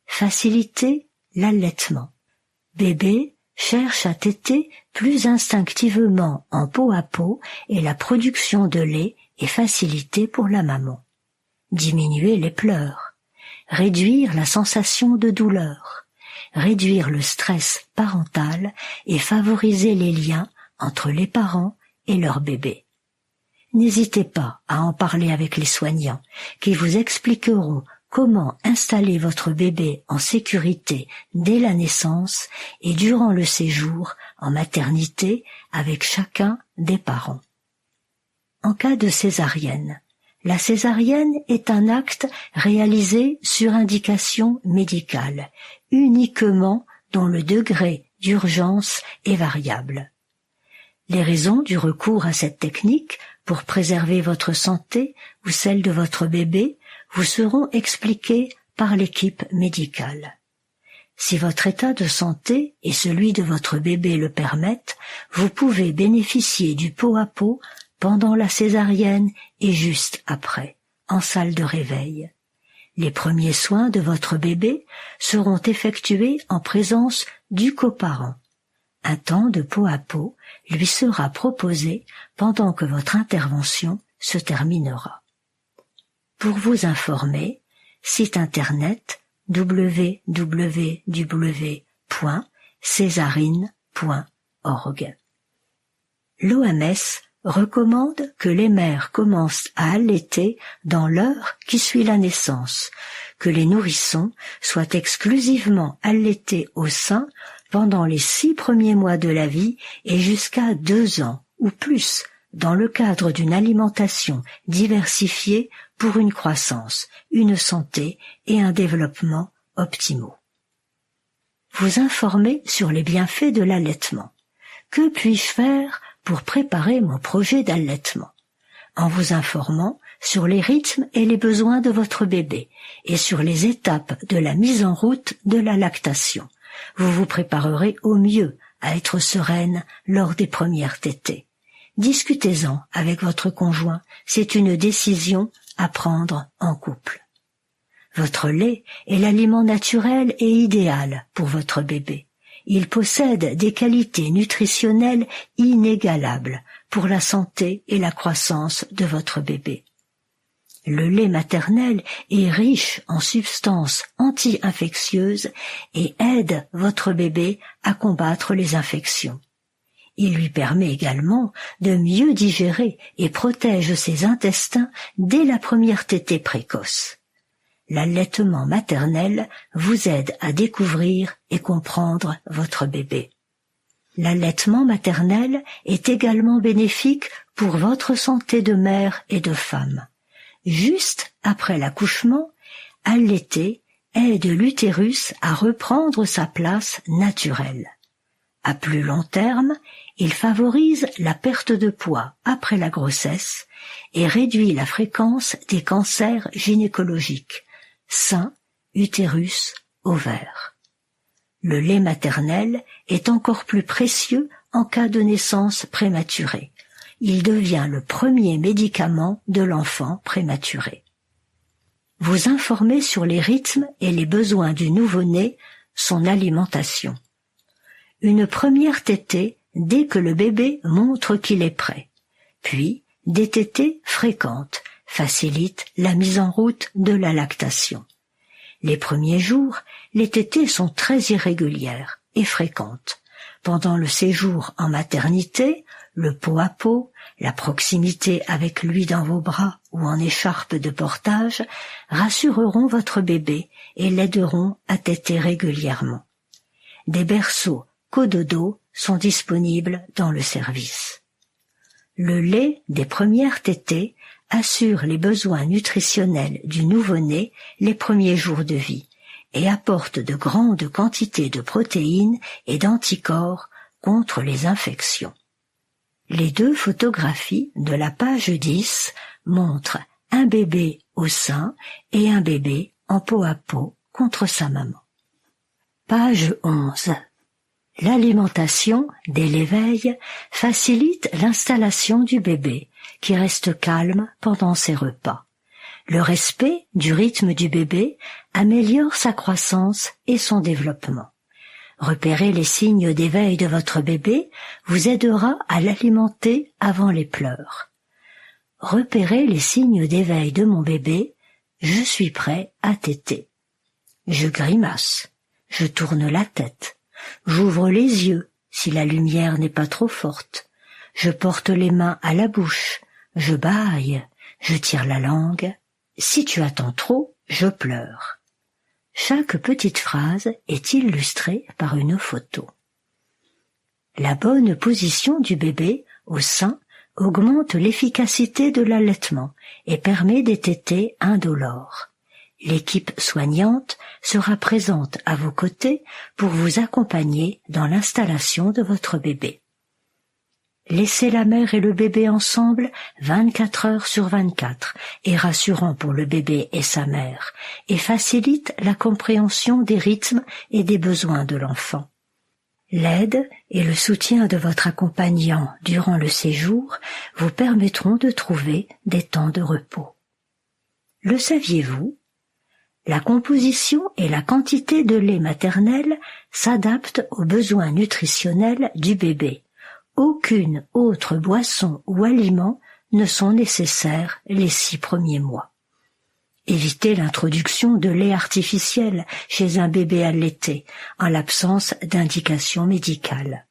Faciliter l'allaitement. Bébé cherche à téter plus instinctivement en pot à pot et la production de lait est facilitée pour la maman. Diminuer les pleurs. Réduire la sensation de douleur. Réduire le stress parental et favoriser les liens entre les parents et leur bébé. N'hésitez pas à en parler avec les soignants qui vous expliqueront comment installer votre bébé en sécurité dès la naissance et durant le séjour en maternité avec chacun des parents. En cas de césarienne, la césarienne est un acte réalisé sur indication médicale, uniquement dont le degré d'urgence est variable. Les raisons du recours à cette technique pour préserver votre santé ou celle de votre bébé vous seront expliquées par l'équipe médicale. Si votre état de santé et celui de votre bébé le permettent, vous pouvez bénéficier du pot à pot pendant la césarienne et juste après, en salle de réveil. Les premiers soins de votre bébé seront effectués en présence du coparent. Un temps de pot à pot lui sera proposé pendant que votre intervention se terminera. Pour vous informer, site internet www.césarine.org. L'OMS recommande que les mères commencent à allaiter dans l'heure qui suit la naissance, que les nourrissons soient exclusivement allaités au sein pendant les 6 premiers mois de la vie et jusqu'à 2 ans ou plus, dans le cadre d'une alimentation diversifiée pour une croissance, une santé et un développement optimaux. Vous informer sur les bienfaits de l'allaitement. Que puis-je faire pour préparer mon projet d'allaitement? En vous informant sur les rythmes et les besoins de votre bébé et sur les étapes de la mise en route de la lactation. Vous vous préparerez au mieux à être sereine lors des premières tétées. Discutez-en avec votre conjoint, c'est une décision à prendre en couple. Votre lait est l'aliment naturel et idéal pour votre bébé. Il possède des qualités nutritionnelles inégalables pour la santé et la croissance de votre bébé. Le lait maternel est riche en substances anti-infectieuses et aide votre bébé à combattre les infections. Il lui permet également de mieux digérer et protège ses intestins dès la première tétée précoce. L'allaitement maternel vous aide à découvrir et comprendre votre bébé. L'allaitement maternel est également bénéfique pour votre santé de mère et de femme. Juste après l'accouchement, allaiter aide l'utérus à reprendre sa place naturelle. À plus long terme, il favorise la perte de poids après la grossesse et réduit la fréquence des cancers gynécologiques, sein, utérus, ovaires. Le lait maternel est encore plus précieux en cas de naissance prématurée. Il devient le premier médicament de l'enfant prématuré. Vous informer sur les rythmes et les besoins du nouveau-né, son alimentation. Une première tétée dès que le bébé montre qu'il est prêt. Puis, des tétées fréquentes facilitent la mise en route de la lactation. Les premiers jours, les tétées sont très irrégulières et fréquentes. Pendant le séjour en maternité, le pot à pot, la proximité avec lui dans vos bras ou en écharpe de portage rassureront votre bébé et l'aideront à téter régulièrement. Des berceaux cododo sont disponibles dans le service. Le lait des premières tétées assure les besoins nutritionnels du nouveau-né les premiers jours de vie et apporte de grandes quantités de protéines et d'anticorps contre les infections. Les deux photographies de la page 10 montrent un bébé au sein et un bébé en pot à pot contre sa maman. Page 11. L'alimentation, dès l'éveil, facilite l'installation du bébé, qui reste calme pendant ses repas. Le respect du rythme du bébé améliore sa croissance et son développement. Repérer les signes d'éveil de votre bébé vous aidera à l'alimenter avant les pleurs. Repérer les signes d'éveil de mon bébé, je suis prêt à téter. Je grimace, je tourne la tête, j'ouvre les yeux si la lumière n'est pas trop forte, je porte les mains à la bouche, je bâille, je tire la langue. Si tu attends trop, je pleure. Chaque petite phrase est illustrée par une photo. La bonne position du bébé au sein augmente l'efficacité de l'allaitement et permet des tétées indolores. L'équipe soignante sera présente à vos côtés pour vous accompagner dans l'installation de votre bébé. Laissez la mère et le bébé ensemble 24 heures sur 24 est rassurant pour le bébé et sa mère et facilite la compréhension des rythmes et des besoins de l'enfant. L'aide et le soutien de votre accompagnant durant le séjour vous permettront de trouver des temps de repos. Le saviez-vous? La composition et la quantité de lait maternel s'adaptent aux besoins nutritionnels du bébé. Aucune autre boisson ou aliment ne sont nécessaires les 6 premiers mois. Évitez l'introduction de lait artificiel chez un bébé allaité en l'absence d'indication médicale.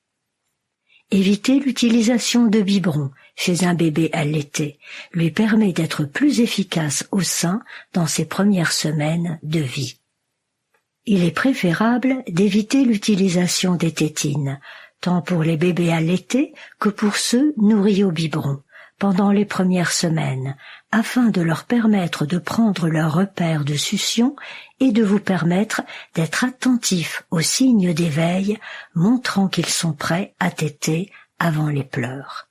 Évitez l'utilisation de biberons chez un bébé allaité, lui permet d'être plus efficace au sein dans ses premières semaines de vie. Il est préférable d'éviter l'utilisation des tétines, tant pour les bébés allaités que pour ceux nourris au biberon, pendant les premières semaines, afin de leur permettre de prendre leur repère de succion et de vous permettre d'être attentifs aux signes d'éveil montrant qu'ils sont prêts à téter avant les pleurs.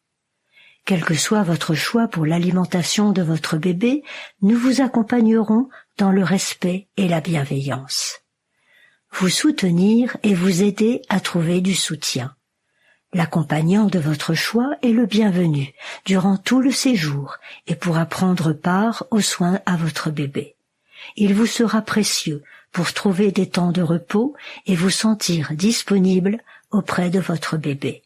Quel que soit votre choix pour l'alimentation de votre bébé, nous vous accompagnerons dans le respect et la bienveillance. Vous soutenir et vous aider à trouver du soutien. L'accompagnant de votre choix est le bienvenu durant tout le séjour et pourra prendre part aux soins à votre bébé. Il vous sera précieux pour trouver des temps de repos et vous sentir disponible auprès de votre bébé.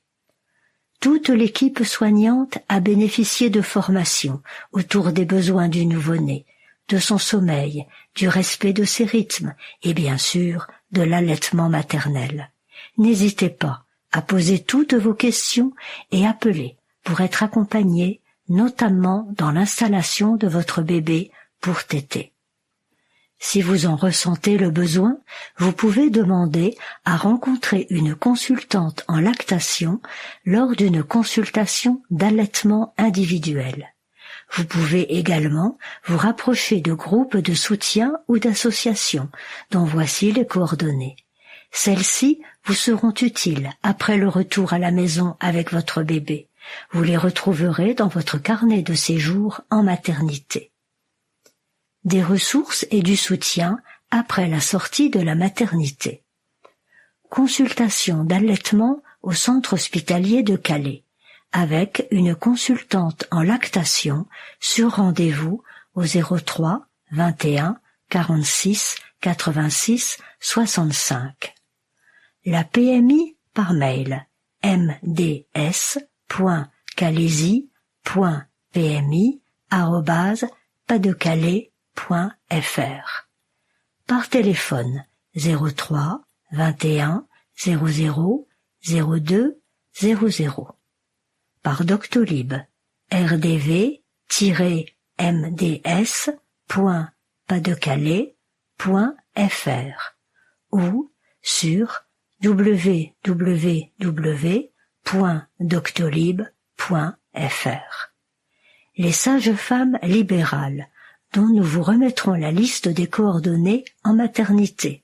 Toute l'équipe soignante a bénéficié de formations autour des besoins du nouveau-né, de son sommeil, du respect de ses rythmes et bien sûr de l'allaitement maternel. N'hésitez pas à poser toutes vos questions et appeler pour être accompagné, notamment dans l'installation de votre bébé pour téter. Si vous en ressentez le besoin, vous pouvez demander à rencontrer une consultante en lactation lors d'une consultation d'allaitement individuel. Vous pouvez également vous rapprocher de groupes de soutien ou d'associations dont voici les coordonnées. Celles-ci vous seront utiles après le retour à la maison avec votre bébé. Vous les retrouverez dans votre carnet de séjour en maternité. Des ressources et du soutien après la sortie de la maternité. Consultation d'allaitement au centre hospitalier de Calais, avec une consultante en lactation sur rendez-vous au 03 21 46 86 65. La PMI par mail mds.calaisie.pmi@padecalais.fr. Par téléphone 03 21 00 02 00. Par Doctolib rdv-mds.padecalais.fr ou sur www.doctolib.fr. Les sages-femmes libérales, dont nous vous remettrons la liste des coordonnées en maternité.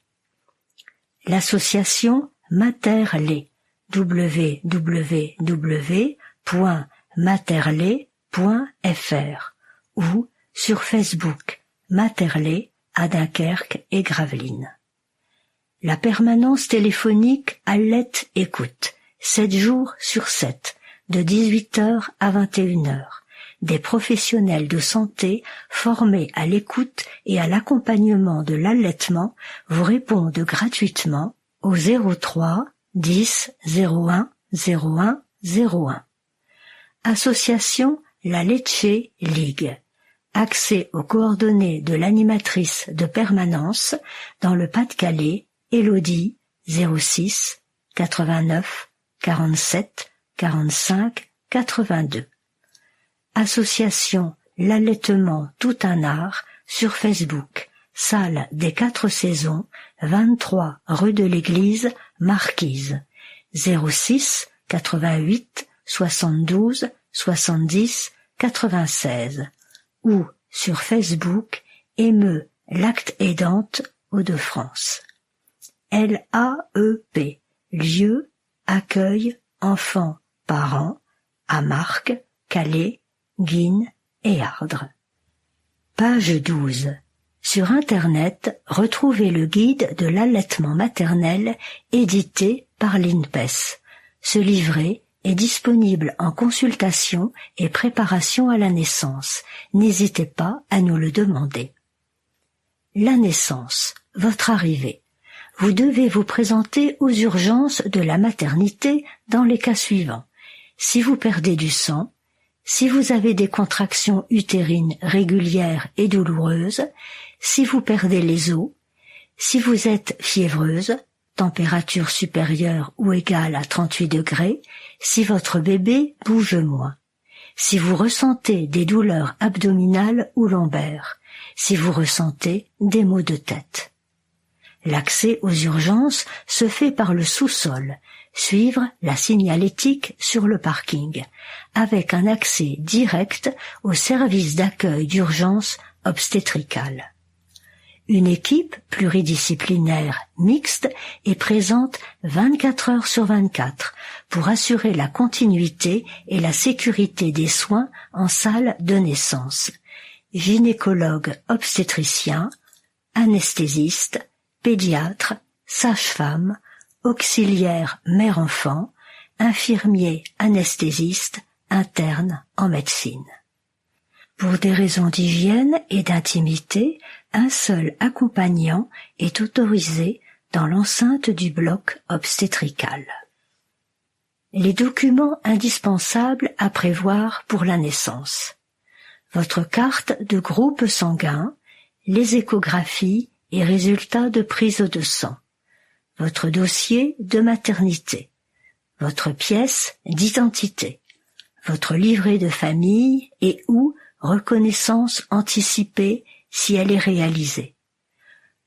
L'association Mater-Lait, www.materlait.fr ou sur Facebook Mater-Lait à Dunkerque et Gravelines. La permanence téléphonique Allait Écoute, 7 jours sur 7, de 18h à 21h. Des professionnels de santé formés à l'écoute et à l'accompagnement de l'allaitement vous répondent gratuitement au 03 10 01 01 01. Association La Leche League. Accès aux coordonnées de l'animatrice de permanence dans le Pas-de-Calais, Élodie 06 89 47 45 82. Association L'Allaitement Tout un Art sur Facebook, salle des 4 saisons, 23 rue de l'Église, Marquise, 06 88 72 70 96 ou sur Facebook Émeu l'Acte Aidante Hauts-de-France. LAEP, lieu, accueil, enfants, parents, à Marques, Calais, Guînes et Ardres. Page 12. Sur Internet, retrouvez le guide de l'allaitement maternel édité par l'INPES. Ce livret est disponible en consultation et préparation à la naissance. N'hésitez pas à nous le demander. La naissance, votre arrivée. Vous devez vous présenter aux urgences de la maternité dans les cas suivants. Si vous perdez du sang, si vous avez des contractions utérines régulières et douloureuses, si vous perdez les os, si vous êtes fiévreuse, température supérieure ou égale à 38 degrés, si votre bébé bouge moins, si vous ressentez des douleurs abdominales ou lombaires, si vous ressentez des maux de tête. L'accès aux urgences se fait par le sous-sol, suivre la signalétique sur le parking, avec un accès direct au service d'accueil d'urgence obstétricale. Une équipe pluridisciplinaire mixte est présente 24 heures sur 24 pour assurer la continuité et la sécurité des soins en salle de naissance. Gynécologue obstétricien, anesthésiste, pédiatre, sage-femme, auxiliaire mère-enfant, infirmier anesthésiste, interne en médecine. Pour des raisons d'hygiène et d'intimité, un seul accompagnant est autorisé dans l'enceinte du bloc obstétrical. Les documents indispensables à prévoir pour la naissance. Votre carte de groupe sanguin, les échographies et résultats de prise de sang, votre dossier de maternité, votre pièce d'identité, votre livret de famille et ou reconnaissance anticipée si elle est réalisée,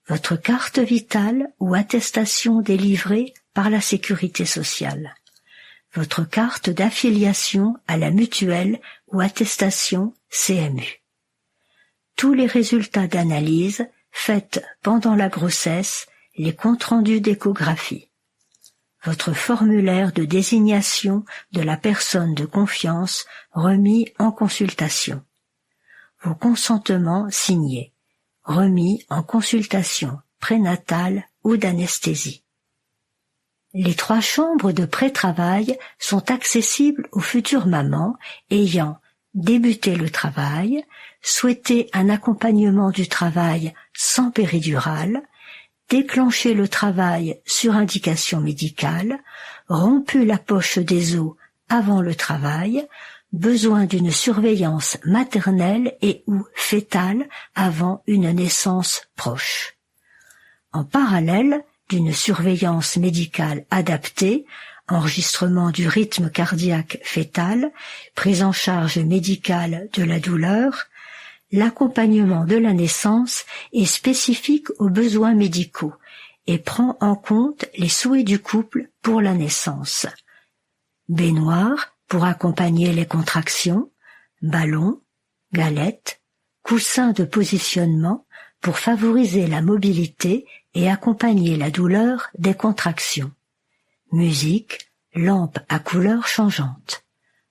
votre carte vitale ou attestation délivrée par la Sécurité sociale, votre carte d'affiliation à la mutuelle ou attestation CMU. Tous les résultats d'analyse faits pendant la grossesse, les comptes rendus d'échographie, votre formulaire de désignation de la personne de confiance remis en consultation, vos consentements signés, remis en consultation prénatale ou d'anesthésie. Les 3 chambres de pré-travail sont accessibles aux futures mamans ayant débuté le travail, souhaité un accompagnement du travail sans péridurale, déclenché le travail sur indication médicale, rompu la poche des os avant le travail, besoin d'une surveillance maternelle et ou fœtale avant une naissance proche. En parallèle d'une surveillance médicale adaptée, enregistrement du rythme cardiaque fœtal, prise en charge médicale de la douleur, l'accompagnement de la naissance est spécifique aux besoins médicaux et prend en compte les souhaits du couple pour la naissance. Baignoire pour accompagner les contractions, ballon, galette, coussin de positionnement pour favoriser la mobilité et accompagner la douleur des contractions. Musique, lampe à couleurs changeantes.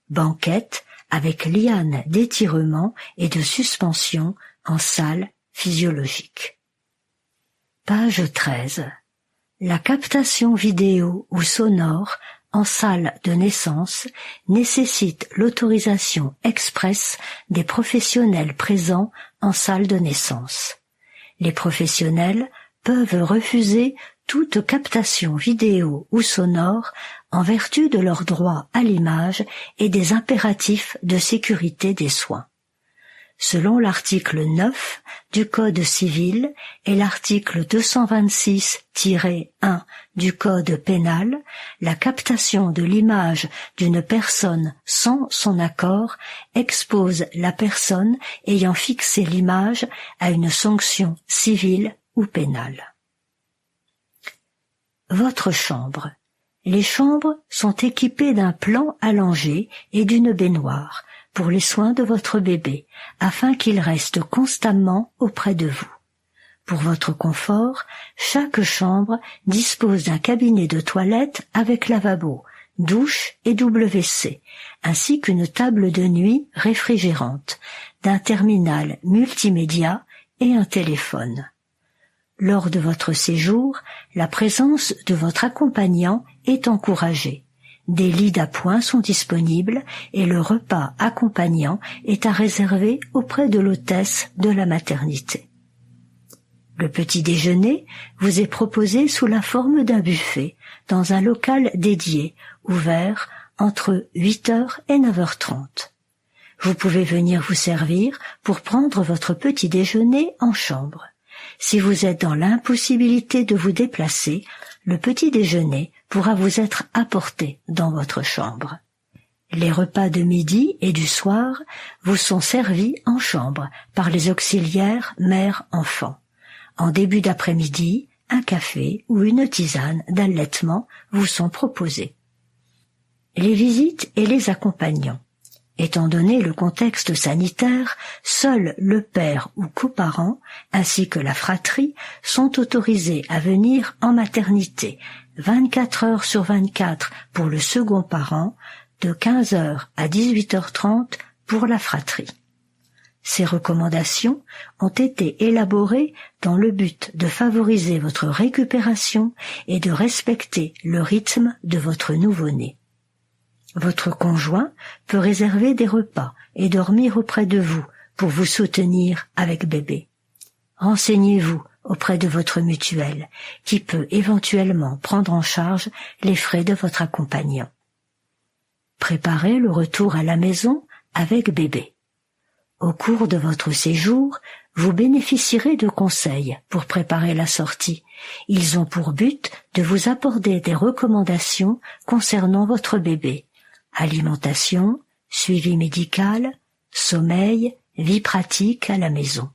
Banquette avec liane d'étirement et de suspension en salle physiologique. Page 13. La captation vidéo ou sonore en salle de naissance nécessite l'autorisation expresse des professionnels présents en salle de naissance. Les professionnels peuvent refuser toute captation vidéo ou sonore en vertu de leur droit à l'image et des impératifs de sécurité des soins. Selon l'article 9 du Code civil et l'article 226-1 du Code pénal, la captation de l'image d'une personne sans son accord expose la personne ayant fixé l'image à une sanction civile ou pénale. Votre chambre. Les chambres sont équipées d'un plan allongé et d'une baignoire pour les soins de votre bébé, afin qu'il reste constamment auprès de vous. Pour votre confort, chaque chambre dispose d'un cabinet de toilette avec lavabo, douche et WC, ainsi qu'une table de nuit réfrigérante, d'un terminal multimédia et un téléphone. Lors de votre séjour, la présence de votre accompagnant est encouragée. Des lits d'appoint sont disponibles et le repas accompagnant est à réserver auprès de l'hôtesse de la maternité. Le petit déjeuner vous est proposé sous la forme d'un buffet dans un local dédié, ouvert entre 8h et 9h30. Vous pouvez venir vous servir pour prendre votre petit déjeuner en chambre. Si vous êtes dans l'impossibilité de vous déplacer, le petit déjeuner pourra vous être apporté dans votre chambre. Les repas de midi et du soir vous sont servis en chambre par les auxiliaires mère-enfant. En début d'après-midi, un café ou une tisane d'allaitement vous sont proposés. Les visites et les accompagnants. Étant donné le contexte sanitaire, seul le père ou coparent ainsi que la fratrie sont autorisés à venir en maternité 24 heures sur 24 pour le second parent, de 15 heures à 18h30 pour la fratrie. Ces recommandations ont été élaborées dans le but de favoriser votre récupération et de respecter le rythme de votre nouveau-né. Votre conjoint peut réserver des repas et dormir auprès de vous pour vous soutenir avec bébé. Renseignez-vous auprès de votre mutuelle, qui peut éventuellement prendre en charge les frais de votre accompagnant. Préparez le retour à la maison avec bébé. Au cours de votre séjour, vous bénéficierez de conseils pour préparer la sortie. Ils ont pour but de vous apporter des recommandations concernant votre bébé. Alimentation, suivi médical, sommeil, vie pratique à la maison.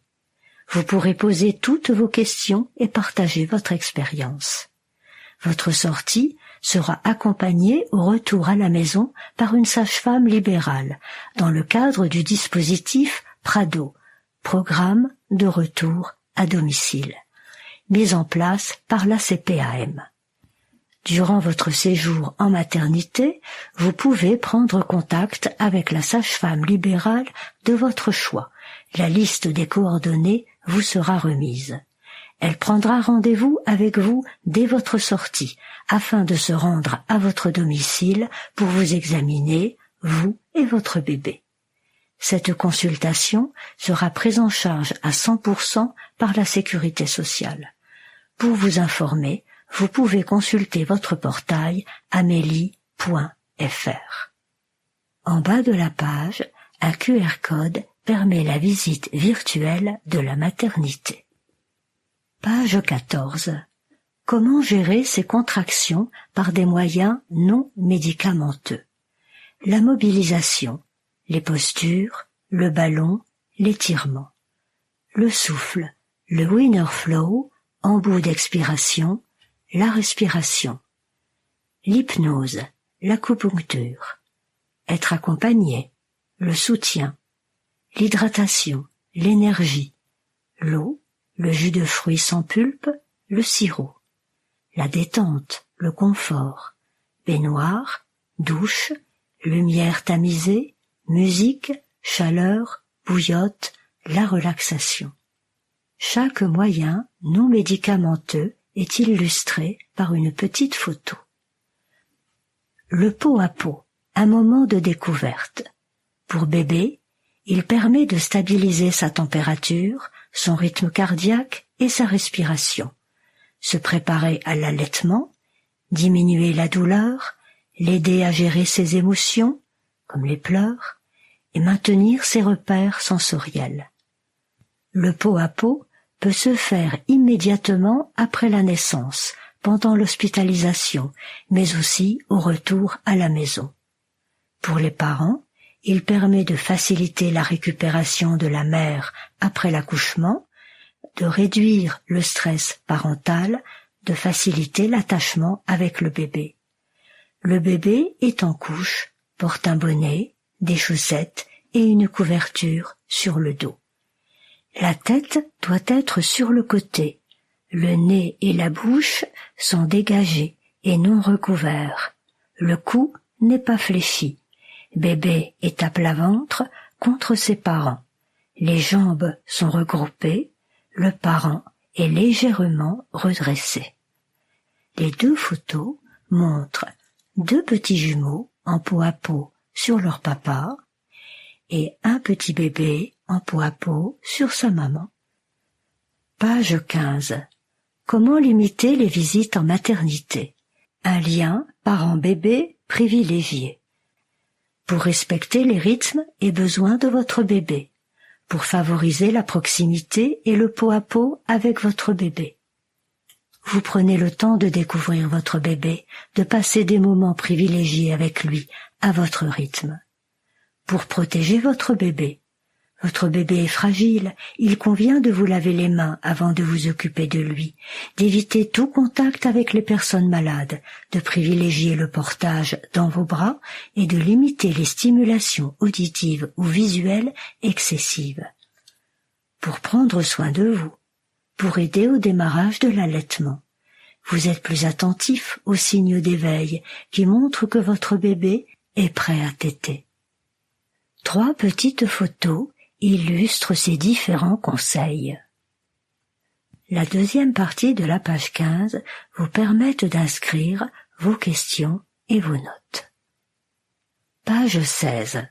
Vous pourrez poser toutes vos questions et partager votre expérience. Votre sortie sera accompagnée au retour à la maison par une sage-femme libérale dans le cadre du dispositif PRADO, Programme de retour à domicile, mis en place par la CPAM. Durant votre séjour en maternité, vous pouvez prendre contact avec la sage-femme libérale de votre choix. La liste des coordonnées vous sera remise. Elle prendra rendez-vous avec vous dès votre sortie, afin de se rendre à votre domicile pour vous examiner, vous et votre bébé. Cette consultation sera prise en charge à 100% par la Sécurité sociale. Pour vous informer, vous pouvez consulter votre portail amélie.fr. En bas de la page, un QR code permet la visite virtuelle de la maternité. Page 14. Comment gérer ces contractions par des moyens non médicamenteux? La mobilisation, les postures, le ballon, l'étirement. Le souffle, le winner flow, embout d'expiration, la respiration. L'hypnose, l'acupuncture. Être accompagné, le soutien. L'hydratation, l'énergie. L'eau, le jus de fruits sans pulpe, le sirop. La détente, le confort. Baignoire, douche, lumière tamisée, musique, chaleur, bouillotte, la relaxation. Chaque moyen non médicamenteux est illustré par une petite photo. Le pot à pot, un moment de découverte. Pour bébé, il permet de stabiliser sa température, son rythme cardiaque et sa respiration, se préparer à l'allaitement, diminuer la douleur, l'aider à gérer ses émotions, comme les pleurs, et maintenir ses repères sensoriels. Le pot à pot peut se faire immédiatement après la naissance, pendant l'hospitalisation, mais aussi au retour à la maison. Pour les parents, il permet de faciliter la récupération de la mère après l'accouchement, de réduire le stress parental, de faciliter l'attachement avec le bébé. Le bébé est en couche, porte un bonnet, des chaussettes et une couverture sur le dos. La tête doit être sur le côté. Le nez et la bouche sont dégagés et non recouverts. Le cou n'est pas fléchi. Bébé est à plat ventre contre ses parents. Les jambes sont regroupées. Le parent est légèrement redressé. Les deux photos montrent deux petits jumeaux en peau à peau sur leur papa et un petit bébé en peau à peau sur sa maman. Page 15. Comment limiter les visites en maternité? Un lien parent-bébé privilégié. Pour respecter les rythmes et besoins de votre bébé. Pour favoriser la proximité et le pot à pot avec votre bébé. Vous prenez le temps de découvrir votre bébé, de passer des moments privilégiés avec lui, à votre rythme. Pour protéger votre bébé, Votre bébé est fragile, il convient de vous laver les mains avant de vous occuper de lui, d'éviter tout contact avec les personnes malades, de privilégier le portage dans vos bras et de limiter les stimulations auditives ou visuelles excessives. Pour prendre soin de vous, pour aider au démarrage de l'allaitement, vous êtes plus attentif aux signes d'éveil qui montrent que votre bébé est prêt à téter. 3 petites photos illustrent ces différents conseils. La deuxième partie de la page 15 vous permet d'inscrire vos questions et vos notes. Page 16.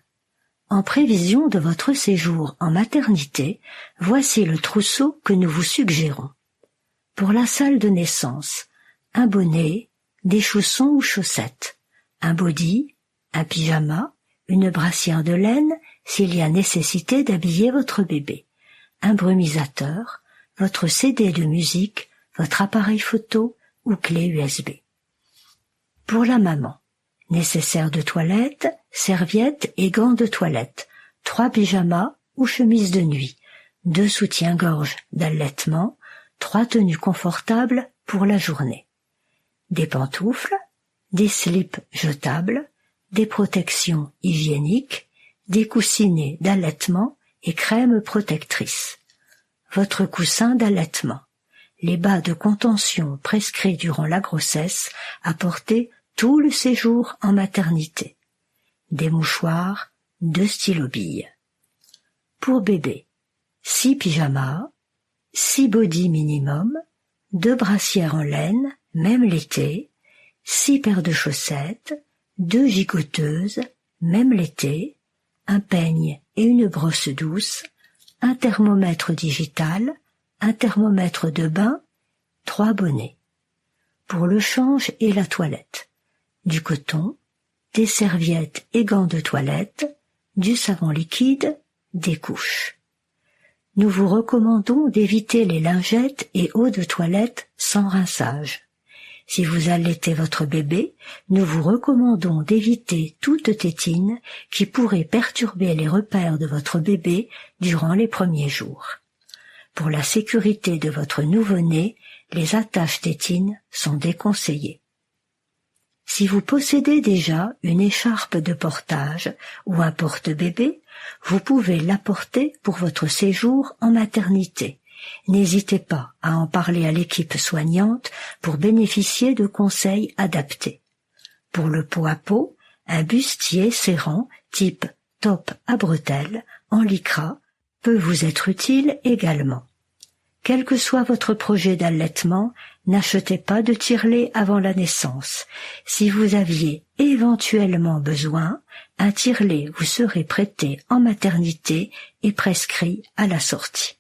En prévision de votre séjour en maternité, voici le trousseau que nous vous suggérons. Pour la salle de naissance, un bonnet, des chaussons ou chaussettes, un body, un pyjama, une brassière de laine s'il y a nécessité d'habiller votre bébé, un brumisateur, votre CD de musique, votre appareil photo ou clé USB. Pour la maman, nécessaire de toilette, serviettes et gants de toilette, 3 pyjamas ou chemises de nuit, 2 soutiens-gorge d'allaitement, 3 tenues confortables pour la journée. Des pantoufles, des slips jetables, des protections hygiéniques, des coussinets d'allaitement et crèmes protectrices. Votre coussin d'allaitement, les bas de contention prescrits durant la grossesse à porter tout le séjour en maternité. Des mouchoirs, 2 stylo-billes. Pour bébé, 6 pyjamas, 6 bodys minimum, 2 brassières en laine, même l'été, 6 paires de chaussettes, 2 gigoteuses, même l'été, un peigne et une brosse douce, un thermomètre digital, un thermomètre de bain, 3 bonnets. Pour le change et la toilette, du coton, des serviettes et gants de toilette, du savon liquide, des couches. Nous vous recommandons d'éviter les lingettes et eau de toilette sans rinçage. Si vous allaitez votre bébé, nous vous recommandons d'éviter toute tétine qui pourrait perturber les repères de votre bébé durant les premiers jours. Pour la sécurité de votre nouveau-né, les attaches tétines sont déconseillées. Si vous possédez déjà une écharpe de portage ou un porte-bébé, vous pouvez l'apporter pour votre séjour en maternité. N'hésitez pas à en parler à l'équipe soignante pour bénéficier de conseils adaptés. Pour le pot à pot, un bustier serrant type top à bretelles en lycra peut vous être utile également. Quel que soit votre projet d'allaitement, n'achetez pas de tire-lait avant la naissance. Si vous aviez éventuellement besoin, un tire-lait vous serait prêté en maternité et prescrit à la sortie.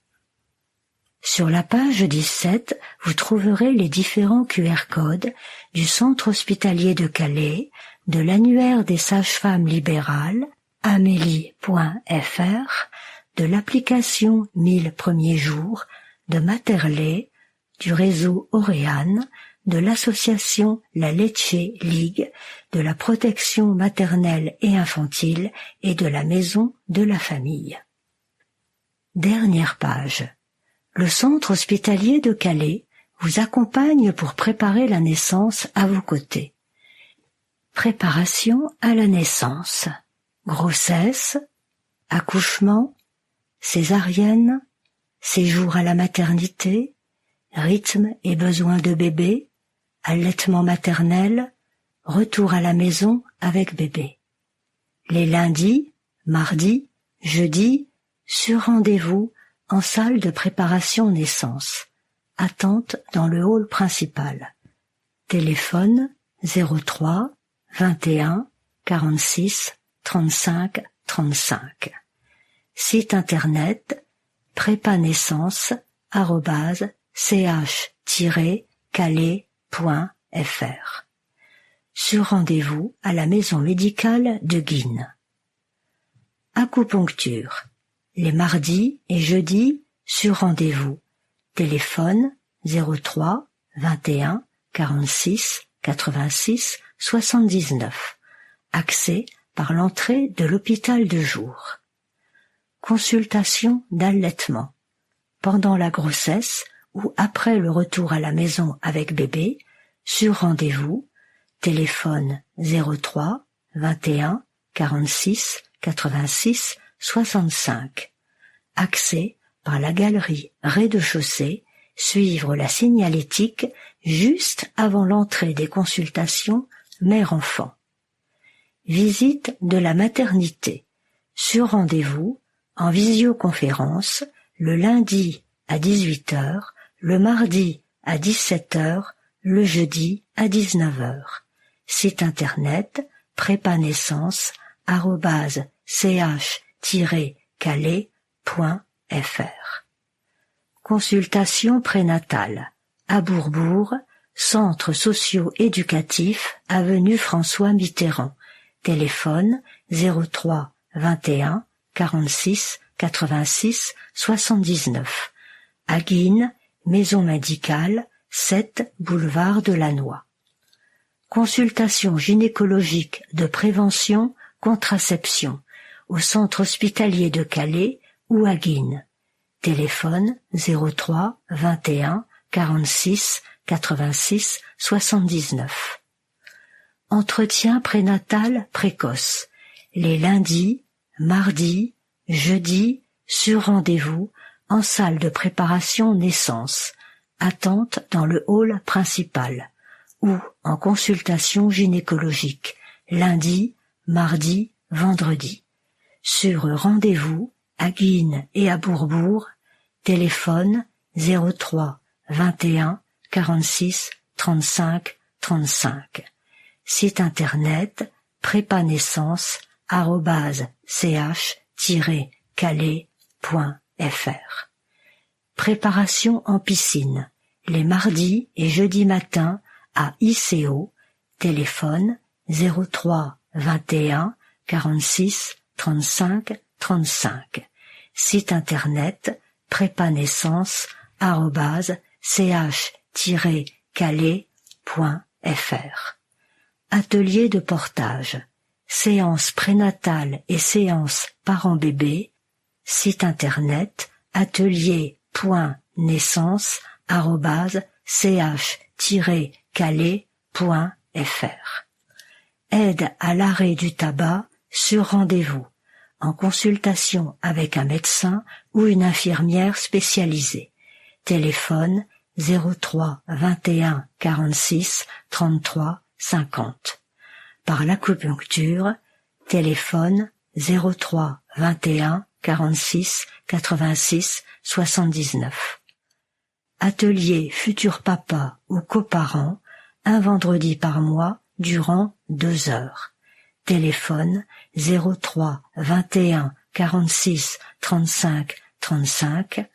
Sur la page 17, vous trouverez les différents QR codes du Centre hospitalier de Calais, de l'annuaire des sages-femmes libérales, amélie.fr, de l'application 1000 premiers jours, de Materlait, du réseau Auréane, de l'association La Leche League, de la protection maternelle et infantile et de la maison de la famille. Dernière page. Le centre hospitalier de Calais vous accompagne pour préparer la naissance à vos côtés. Préparation à la naissance, grossesse, accouchement, césarienne, séjour à la maternité, rythme et besoins de bébé, allaitement maternel, retour à la maison avec bébé. Les lundis, mardis, jeudis, sur rendez-vous en salle de préparation naissance. Attente dans le hall principal. Téléphone 03 21 46 35 35. Site internet prépanaissance@ch-calais.fr. Sur rendez-vous à la maison médicale de Guînes. Acupuncture. Les mardis et jeudis sur rendez-vous. Téléphone 03 21 46 86 79. Accès par l'entrée de l'hôpital de jour. Consultation d'allaitement. Pendant la grossesse ou après le retour à la maison avec bébé, sur rendez-vous, téléphone 03 21 46 86 65. Accès par la galerie rez-de-chaussée, suivre la signalétique juste avant l'entrée des consultations mère-enfant. Visite de la maternité. Sur rendez-vous, en visioconférence, le lundi à 18h, le mardi à 17h, le jeudi à 19h. Site internet prépanaissance@ch-calais.fr. Consultation prénatale. À Bourbourg, centre socio-éducatif, avenue François Mitterrand. Téléphone 03 21 46 86 79. À Guînes, maison médicale, 7 boulevard de Lannoy. Consultation gynécologique de prévention, contraception, au centre hospitalier de Calais ou à Guînes. Téléphone 03 21 46 86 79. Entretien prénatal précoce. Les lundis, mardis, jeudis, sur rendez-vous, en salle de préparation naissance. Attente dans le hall principal. Ou en consultation gynécologique. Lundi, mardi, vendredi. Sur rendez-vous, à Guînes et à Bourbourg, téléphone 03 21 46 35 35. Site internet prépanaissance@ch-calais.fr. Préparation en piscine. Les mardis et jeudis matins à ICO. Téléphone 03 21 46 35 35. Site internet prépanaissance@ch-calais.fr. Atelier de portage. Séance prénatale et séance parents-bébés. Site internet atelier.naissance@ch-calais.fr. Aide à l'arrêt du tabac sur rendez-vous, en consultation avec un médecin ou une infirmière spécialisée. Téléphone 03 21 46 33 50. Par l'acupuncture, téléphone 03 21 46 86 79. Atelier futur papa ou coparent, un vendredi par mois durant 2 heures. Téléphone 03 21 46 35 35.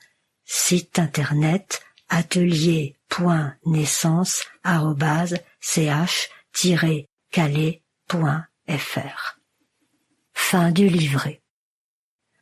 Site internet atelier.naissance@ch-calais.fr. Fin du livret.